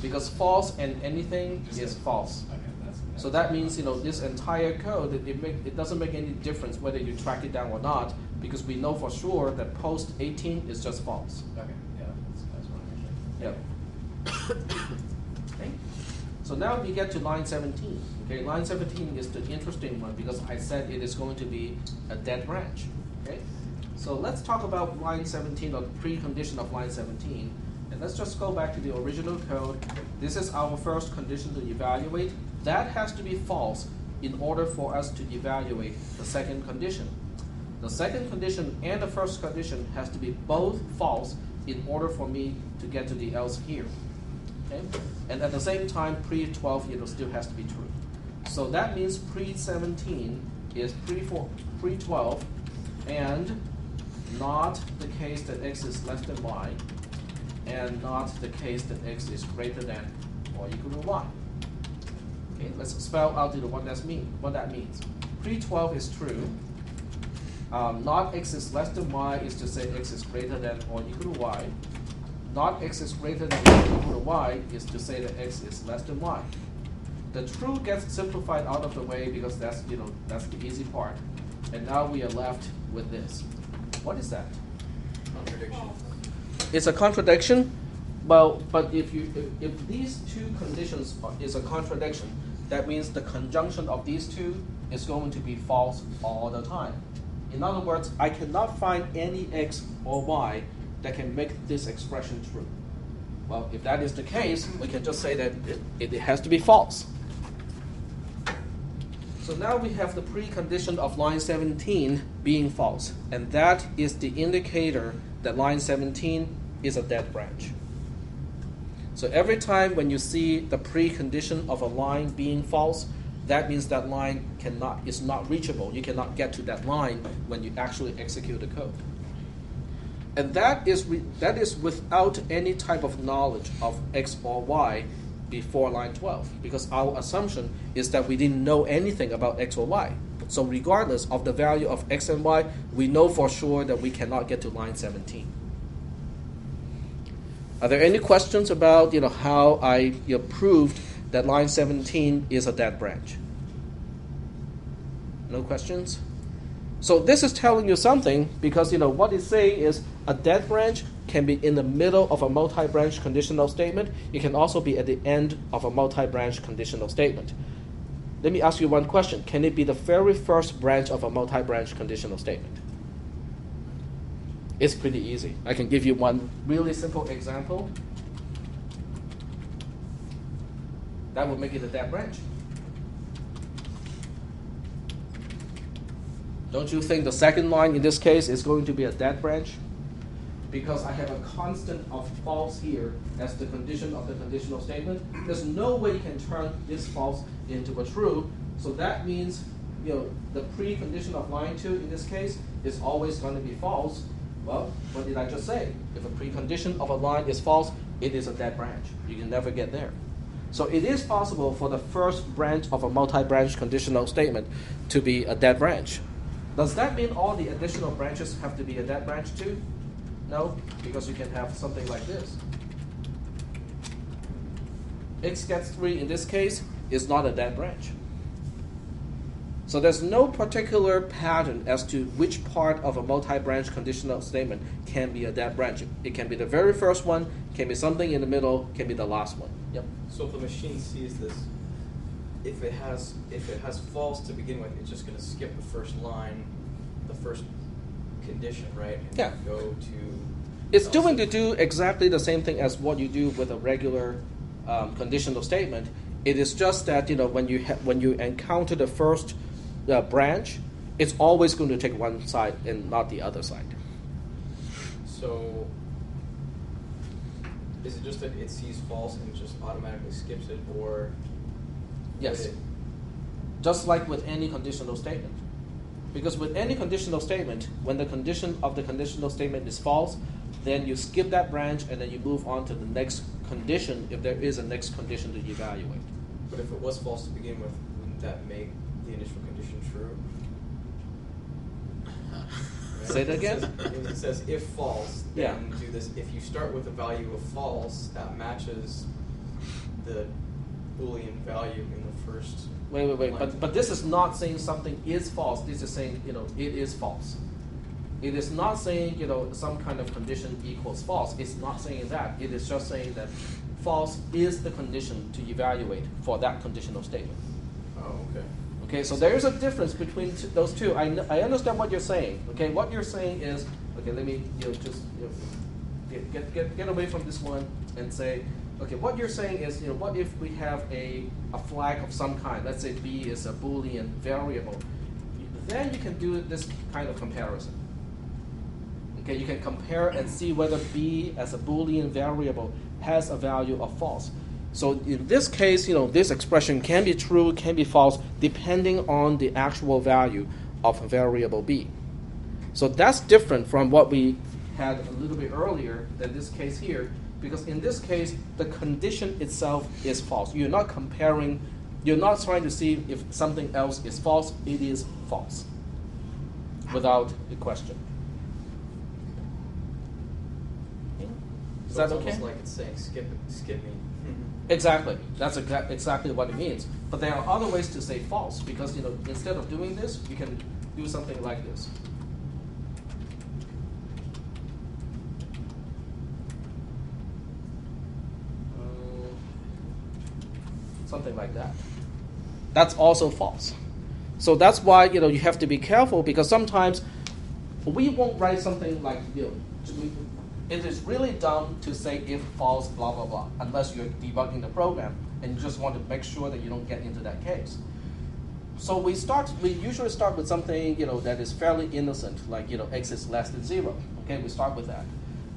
Because false and anything is false. Okay, that's so that means this entire code it doesn't make any difference whether you track it down or not, because we know for sure that post 18 is just false. Okay, yeah, that's what I'm Yep. Okay. So now we get to line 17. Okay, line 17 is the interesting one because I said it is going to be a dead branch. Okay, so let's talk about line 17 or the precondition of line 17. And let's just go back to the original code. This is our first condition to evaluate. That has to be false in order for us to evaluate the second condition. The second condition and the first condition has to be both false in order for me to get to the else here. Okay? And at the same time, pre-12 still has to be true. So that means pre-17 is pre-12 and not the case that X is less than Y, and not the case that X is greater than or equal to Y. Okay, let's spell out what that means. Pre-12 is true. Not X is less than Y is to say X is greater than or equal to Y. Not X is greater than or equal to Y is to say that X is less than Y. The true gets simplified out of the way because that's the easy part. And now we are left with this. What is that? Contradiction. It's a contradiction. Well, but if these two conditions is a contradiction, that means the conjunction of these two is going to be false all the time. In other words, I cannot find any X or Y that can make this expression true. Well, if that is the case, we can just say that it has to be false. So now we have the precondition of line 17 being false, and that is the indicator that line 17 is a dead branch. So every time when you see the precondition of a line being false, that means that line is not reachable. You cannot get to that line when you actually execute the code. And that is without any type of knowledge of X or Y before line 12, because our assumption is that we didn't know anything about X or Y. So regardless of the value of X and Y, we know for sure that we cannot get to line 17. Are there any questions about how I proved that line 17 is a dead branch? No questions? So this is telling you something, because what it's saying is a dead branch can be in the middle of a multi-branch conditional statement. It can also be at the end of a multi-branch conditional statement. Let me ask you one question. Can it be the very first branch of a multi-branch conditional statement? It's pretty easy. I can give you one really simple example. That would make it a dead branch. Don't you think the second line in this case is going to be a dead branch? Because I have a constant of false here as the condition of the conditional statement. There's no way you can turn this false into a true. So that means the precondition of line 2 in this case is always going to be false. Well, what did I just say? If a precondition of a line is false, it is a dead branch. You can never get there. So it is possible for the first branch of a multi-branch conditional statement to be a dead branch. Does that mean all the additional branches have to be a dead branch too? No, because you can have something like this. X gets 3 in this case is not a dead branch. So there's no particular pattern as to which part of a multi-branch conditional statement can be a dead branch. It can be the very first one, can be something in the middle, can be the last one. Yep. So if the machine sees this, if it has false to begin with, it's just going to skip the first line, the first condition, right? And yeah. Go to. It's going to do exactly the same thing as what you do with a regular conditional statement. It is just that when you encounter the first branch, it's always going to take one side and not the other side. So is it just that it sees false and just automatically skips it, or? Yes. Just like with any conditional statement. Because with any conditional statement, when the condition of the conditional statement is false, then you skip that branch and then you move on to the next condition if there is a next condition to evaluate. But if it was false to begin with, wouldn't that make the initial condition true? Right? Say that again? It says if false, then do this. If you start with a value of false, that matches the Boolean value in the first. Wait. But this is not saying something is false. This is saying it is false. It is not saying some kind of condition equals false. It's not saying that. It is just saying that false is the condition to evaluate for that conditional statement. Oh, okay. Okay, so there is a difference between those two. I understand what you're saying. Okay, what you're saying is, okay, let me just get away from this one and say, okay, what you're saying is, what if we have a flag of some kind? Let's say B is a Boolean variable. Then you can do this kind of comparison. Okay, you can compare and see whether B as a Boolean variable has a value of false. So in this case, this expression can be true, can be false, depending on the actual value of variable B. So that's different from what we had a little bit earlier than this case here, because in this case, the condition itself is false. You're not comparing, you're not trying to see if something else is false. It is false, without a question. Is So that it's okay? almost like it's saying skip me. Exactly. That's exactly what it means. But there are other ways to say false, because instead of doing this, you can do something like this. Something like that. That's also false. So that's why you have to be careful, because sometimes we won't write something like it is really dumb to say if false blah blah blah unless you're debugging the program and you just want to make sure that you don't get into that case. So we usually start with something that is fairly innocent, like x is less than 0. Okay, we start with that.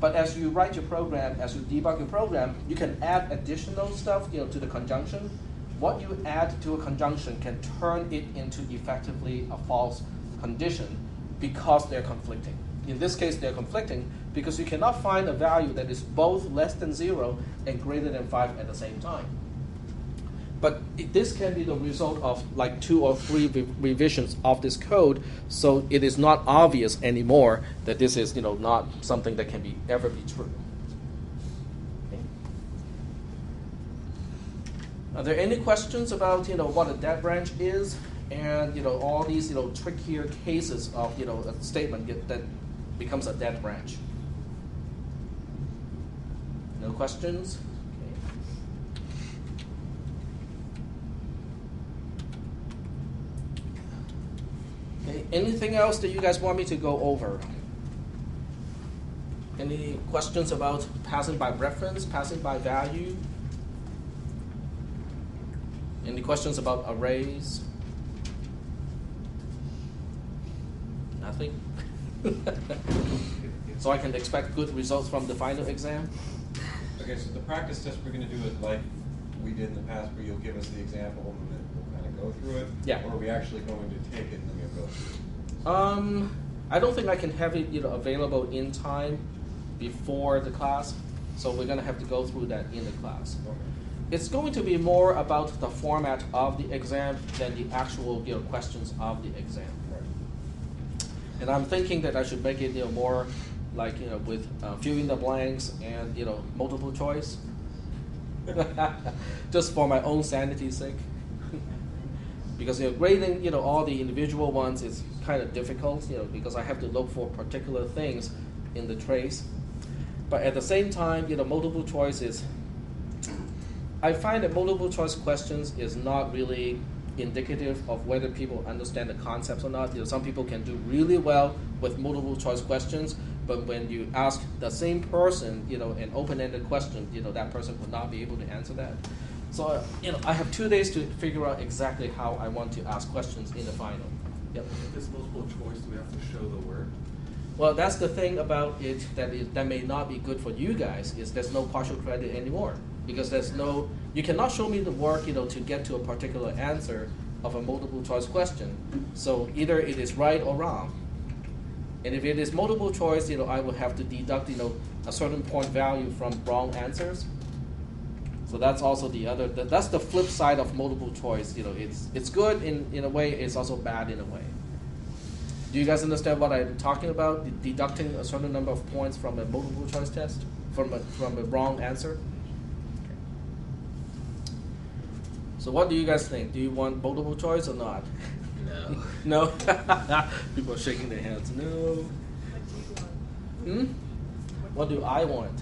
But as you write your program, as you debug your program, you can add additional stuff, to the conjunction. What you add to a conjunction can turn it into effectively a false condition because they're conflicting. In this case, they're conflicting because you cannot find a value that is both less than 0 and greater than 5 at the same time. But this can be the result of like 2 or 3 revisions of this code, so it is not obvious anymore that this is not something that can ever be true. Okay. Are there any questions about what a dead branch is, and all these trickier cases of a statement that becomes a dead branch? No questions? Okay. Anything else that you guys want me to go over? Any questions about passing by reference, passing by value? Any questions about arrays? Nothing? So I can expect good results from the final exam? Okay, so the practice test, we're going to do it like we did in the past, where you'll give us the example and then we'll kind of go through it? Yeah. Or are we actually going to take it and then we'll go through it? I don't think I can have it available in time before the class, so we're going to have to go through that in the class. Okay. It's going to be more about the format of the exam than the actual questions of the exam. Right. And I'm thinking that I should make it more like with filling the blanks and multiple choice, just for my own sanity's sake. Because grading all the individual ones is kind of difficult, because I have to look for particular things in the trace. But at the same time, multiple choice is. I find that multiple choice questions is not really indicative of whether people understand the concepts or not. Some people can do really well with multiple choice questions, but when you ask the same person, an open-ended question, that person would not be able to answer that. So, I have 2 days to figure out exactly how I want to ask questions in the final. Yep. If it's multiple choice, do we have to show the word? Well, that's the thing about it that may not be good for you guys, is there's no partial credit anymore. Because you cannot show me the work, to get to a particular answer of a multiple choice question. So either it is right or wrong. And if it is multiple choice, I will have to deduct, a certain point value from wrong answers. So that's also that's the flip side of multiple choice. It's good in a way, it's also bad in a way. Do you guys understand what I'm talking about? Deducting a certain number of points from a multiple choice test, from a wrong answer? So what do you guys think? Do you want multiple choice or not? No. No? People are shaking their heads. No. What do I want?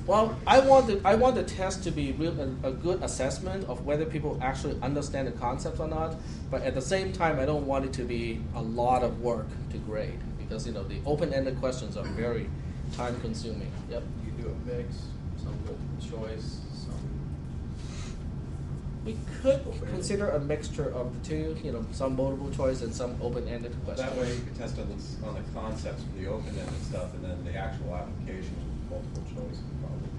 Well, I want the test to be a good assessment of whether people actually understand the concepts or not. But at the same time, I don't want it to be a lot of work to grade, because the open-ended questions are very time-consuming. Yep. You do a mix, some multiple choice, some. We could consider a mixture of the two, some multiple choice and some open-ended questions. That way you can test on the concepts for the open-ended stuff, and then the actual application with multiple choice probably.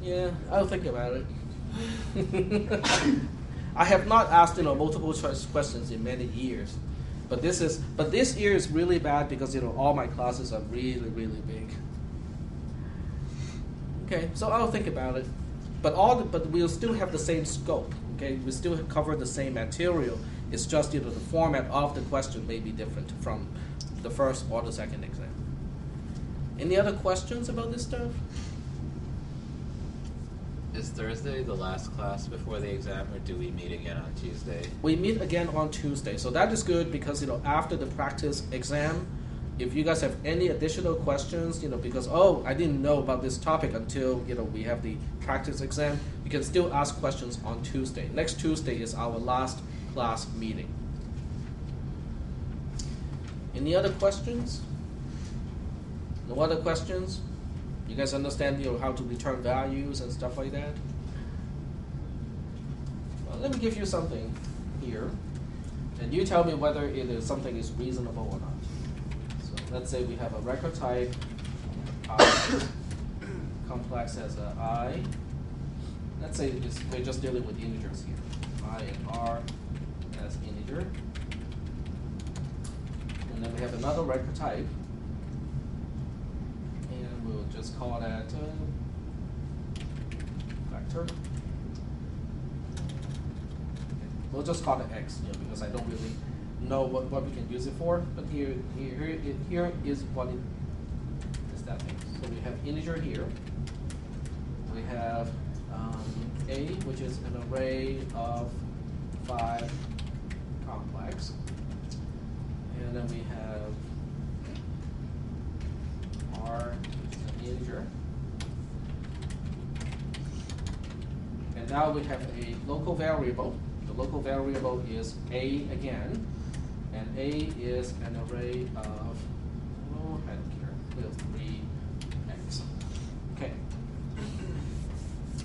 Yeah, I'll think about it. I have not asked multiple choice questions in many years, but this year is really bad because all my classes are really big. Okay, so I'll think about it. But we'll still have the same scope. Okay, we still cover the same material. It's just the format of the question may be different from the first or the second exam. Any other questions about this stuff? Is Thursday the last class before the exam, or do we meet again on Tuesday? We meet again on Tuesday, so that is good because after the practice exam, if you guys have any additional questions, because I didn't know about this topic until we have the practice exam, you can still ask questions on Tuesday. Next Tuesday is our last class meeting. Any other questions? No other questions? You guys understand how to return values and stuff like that? Well, let me give you something here, and you tell me whether something is reasonable or not. So. let's say we have a record type I, complex as a I. Let's say we're just dealing with integers here. I and R as integer. And then we have another record type. And we'll just call that vector. We'll just call it X, because I don't really know what we can use it for. But here is what it is that thing. So we have integer here. We have A, which is an array of 5 complex. And then we have R, which is an integer. And now we have a local variable. The local variable is A again. And A is an array of, I don't care, we have 3x. Okay.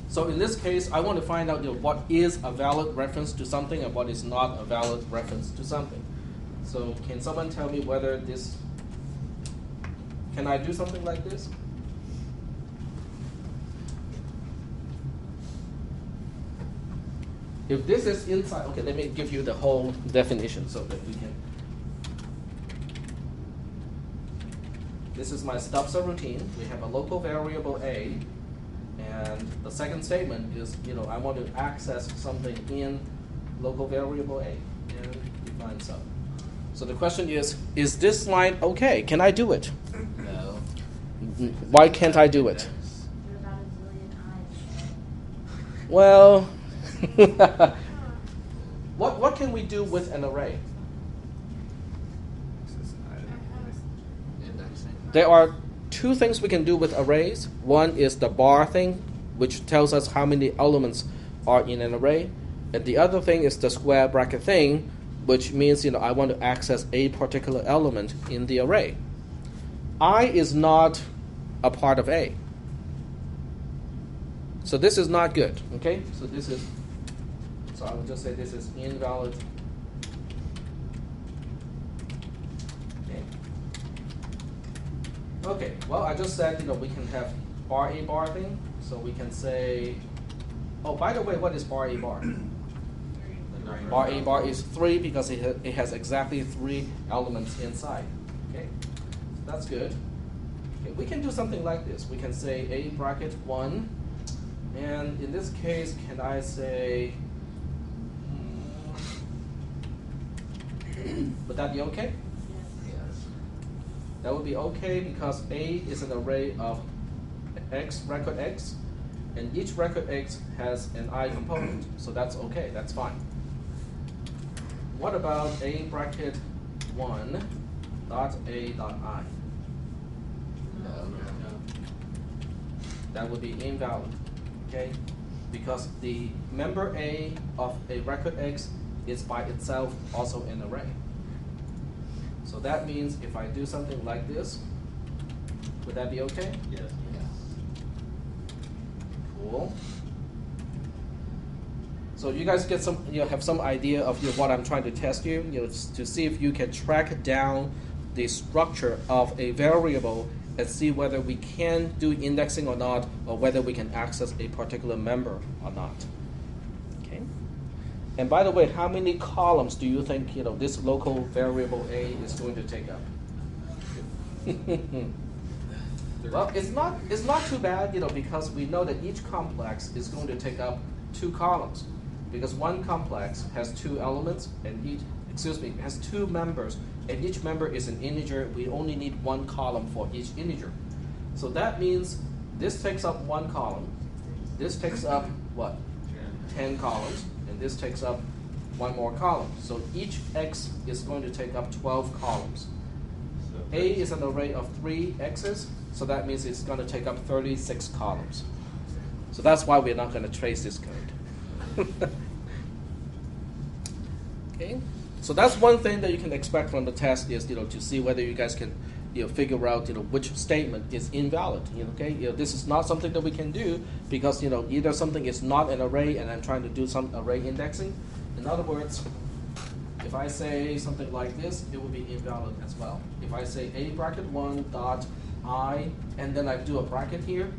So in this case, I want to find out what is a valid reference to something and what is not a valid reference to something. So can someone tell me whether this, can I do something like this? If this is inside, okay, let me give you the whole definition so that we can. This is my stub subroutine. We have a local variable A, and the second statement is, I want to access something in local variable A, and define sub. So the question is this line okay? Can I do it? No. Why can't I do it? There are about a zillion eyes. Well, what can we do with an array? There are two things we can do with arrays. One is the bar thing, which tells us how many elements are in an array. And the other thing is the square bracket thing, which means I want to access a particular element in the array. I is not a part of A. So this is not good, okay? So I would just say this is invalid. Okay, well, I just said, we can have bar A bar thing. So we can say, oh, by the way, what is bar A bar? Bar A bar is 3 because it has exactly 3 elements inside. Okay, so that's good. Okay, we can do something like this. We can say A bracket 1. And in this case, can I say, would that be okay? Yes. That would be okay because A is an array of X, record X, and each record X has an I component, so that's okay, that's fine. What about A bracket 1 dot A dot I? No. That would be invalid, okay? Because the member A of a record X is by itself also an array. So that means if I do something like this, would that be okay? Yes. Cool. So you guys get some, have some idea of what I'm trying to test you, to see if you can track down the structure of a variable and see whether we can do indexing or not, or whether we can access a particular member or not. Okay. And by the way, how many columns do you think this local variable A is going to take up? Well, it's not too bad, because we know that each complex is going to take up 2 columns, because one complex has 2 elements and has 2 members, and each member is an integer. We only need 1 column for each integer. So that means this takes up 1 column, this takes up what? 10 columns, and this takes up 1 more column. So each X is going to take up 12 columns. A is an array of 3 X's, so that means it's going to take up 36 columns. So that's why we're not going to trace this code. Okay, so that's one thing that you can expect from the test is to see whether you guys can figure out which statement is invalid. Okay, this is not something that we can do because either something is not an array and I'm trying to do some array indexing. In other words, If I say something like this, it will be invalid as well. If I say a bracket 1 dot I, and then I do a bracket here,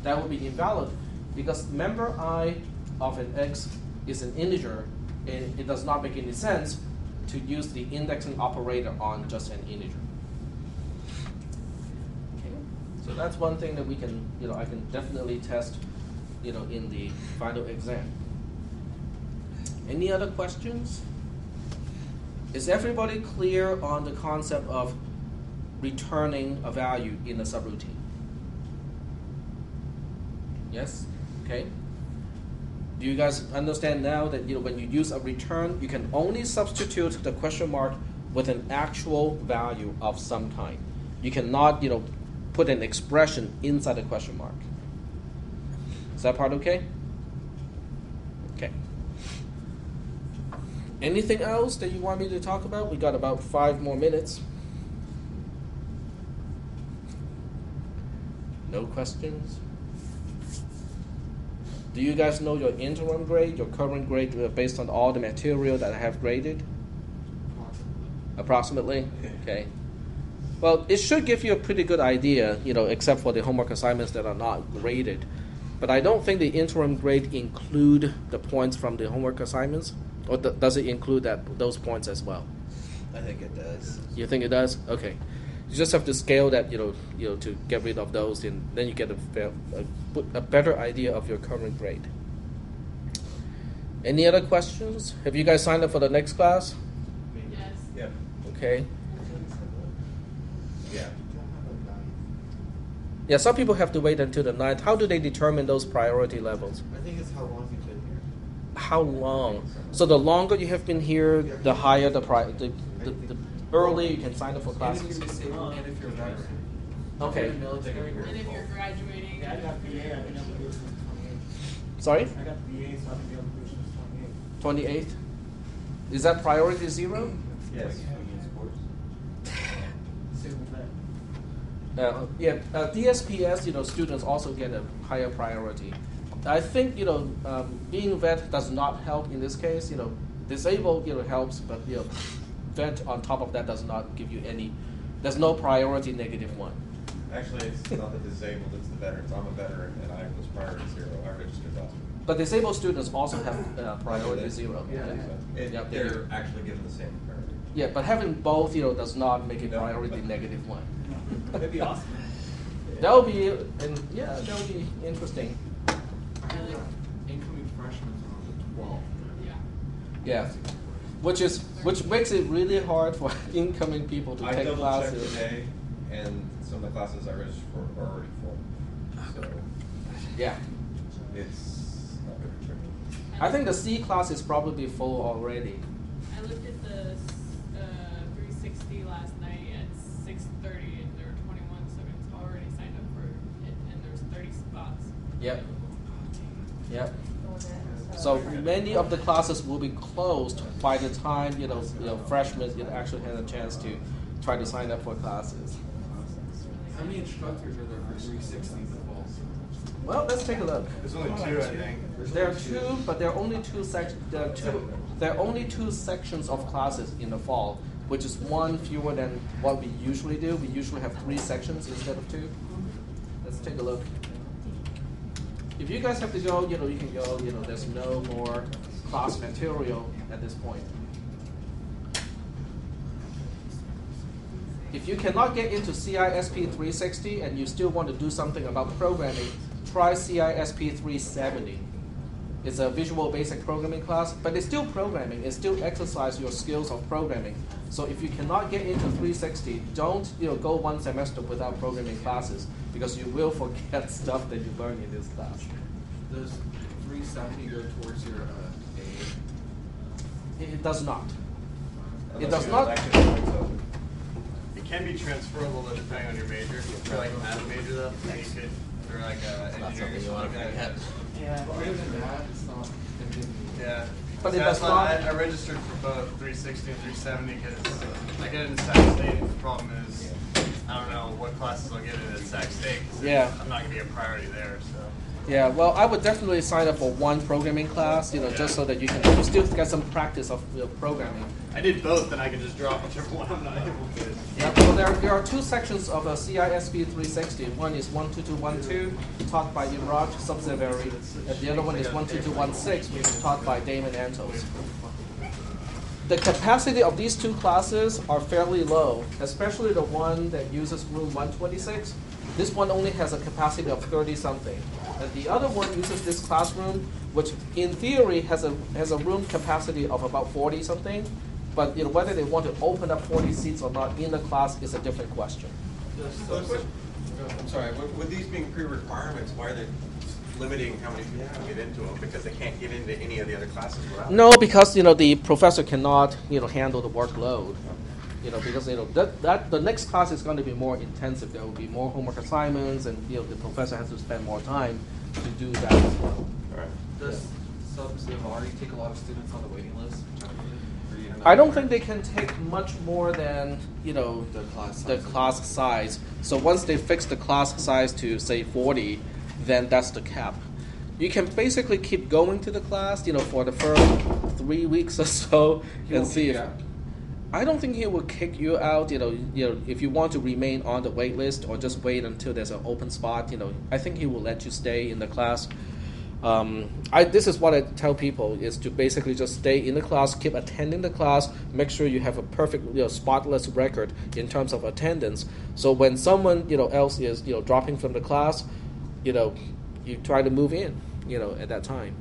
that will be invalid, because member I of an x is an integer, and it does not make any sense to use the indexing operator on just an integer. Okay. So that's one thing that we can, I can definitely test, in the final exam. Any other questions? Is everybody clear on the concept of returning a value in a subroutine? Yes? Okay. Do you guys understand now that when you use a return, you can only substitute the question mark with an actual value of some kind. You cannot, put an expression inside the question mark. Is that part okay? Okay. Anything else that you want me to talk about? We got about 5 more minutes. No questions? Do you guys know your interim grade, your current grade, based on all the material that I have graded? Approximately? Okay. Well, it should give you a pretty good idea, except for the homework assignments that are not graded. But I don't think the interim grade include the points from the homework assignments, or does it include those points as well? I think it does. You think it does? Okay. You just have to scale that, to get rid of those, and then you get a better idea of your current grade. Any other questions? Have you guys signed up for the next class? Yes. Yeah. Okay. Yeah. Yeah, some people have to wait until the 9th. How do they determine those priority levels? I think it's how long you've been here. How long? So the longer you have been here, the higher the early you can sign up for classes. And if you're disabled, and if you're a veteran. Okay. If you're military. And if you're graduating. Yeah, I got BA, I've been able to do it since 28. Sorry? I got BA, so I've been able to do it since 28. 28th? Is that priority 0? Yes. Disabled vet. DSPS, students also get a higher priority. I think, being vet does not help in this case. Disabled, helps, but, vet on top of that does not give you any, there's no priority -1. Actually, it's not the disabled, it's the veterans. I'm a veteran, and I was priority 0. I registered last week. But disabled students also have priority 0. They're actually given the same priority. Yeah, but having both, does not make it priority -1. That'd be awesome. That would be, that would be interesting. Incoming freshmen are on the 12th. Yeah. Yeah, which makes it really hard for incoming people to I take double classes. checked today, and some of the classes I registered for are already full. So Yeah, it's not very tricky. I think the C class is probably full already. I looked at the 360 last night at 6:30, and there were 21 students already signed up for it, and there's 30 spots. Yep. Yep. So many of the classes will be closed by the time freshmen actually have a chance to try to sign up for classes. How many instructors are there for 360 in the fall? Well, let's take a look. There's only 2, I think. There are 2, but there are only 2 sections. There are only 2 sections of classes in the fall, which is 1 fewer than what we usually do. We usually have 3 sections instead of 2. Let's take a look. If you guys have to go, you can go. There's no more class material at this point. If you cannot get into CISP 360 and you still want to do something about programming, try CISP 370. It's a visual basic programming class, but it's still programming. It still exercises your skills of programming. So if you cannot get into 360, don't go 1 semester without programming classes, because you will forget stuff that you learned in this class. Does 370 go towards your A? It does not. It Unless does you not. elect it, so It can be transferable though, depending on your major. If you're like a math major though, then you could, or like Not engineering something you or want to something like forget. that. Yeah, other than that, it's not. Yeah. But So it that's does why not- I registered for both 360 and 370 because I get into Sac State. The problem is I don't know what classes I'll get in at Sac State. 'Cause Yeah. I'm not gonna be a priority there. So Yeah, well, I would definitely sign up for one programming class, just so that you can still get some practice of programming. I did both, and I can just drop whichever one I'm not able to. Yeah, well, there are two sections of a cisp300. One is 12212, taught by Iraj Subsidiary, and the other one is 12216, which is taught by Damon Antos. The capacity of these two classes are fairly low, especially the one that uses room 126. This one only has a capacity of 30-something. And the other one uses this classroom, which in theory has a room capacity of about 40-something. But whether they want to open up 40 seats or not in the class is a different question. I'm sorry, with these being pre-requirements, why are they limiting how many people can get into them? Because they can't get into any of the other classes without No, because the professor cannot handle the workload. Because that the next class is going to be more intensive. There will be more homework assignments, and the professor has to spend more time to do that as well. Right. Does Substitution already take a lot of students on the waiting list? I don't think they can take much more than the class size. So once they fix the class size to say 40, then that's the cap. You can basically keep going to the class, for the first 3 weeks or so, and see if. I don't think he will kick you out. If you want to remain on the wait list or just wait until there's an open spot. I think he will let you stay in the class. This is what I tell people: is to basically just stay in the class, keep attending the class, make sure you have a perfect, spotless record in terms of attendance. So when someone else is dropping from the class, you try to move in, at that time.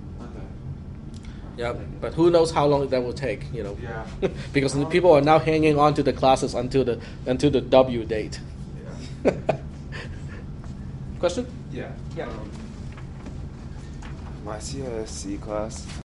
Yeah, but who knows how long that will take, Yeah. because the people are now hanging on to the classes until the W date. Yeah. Question? Yeah. Yeah. I see a C class.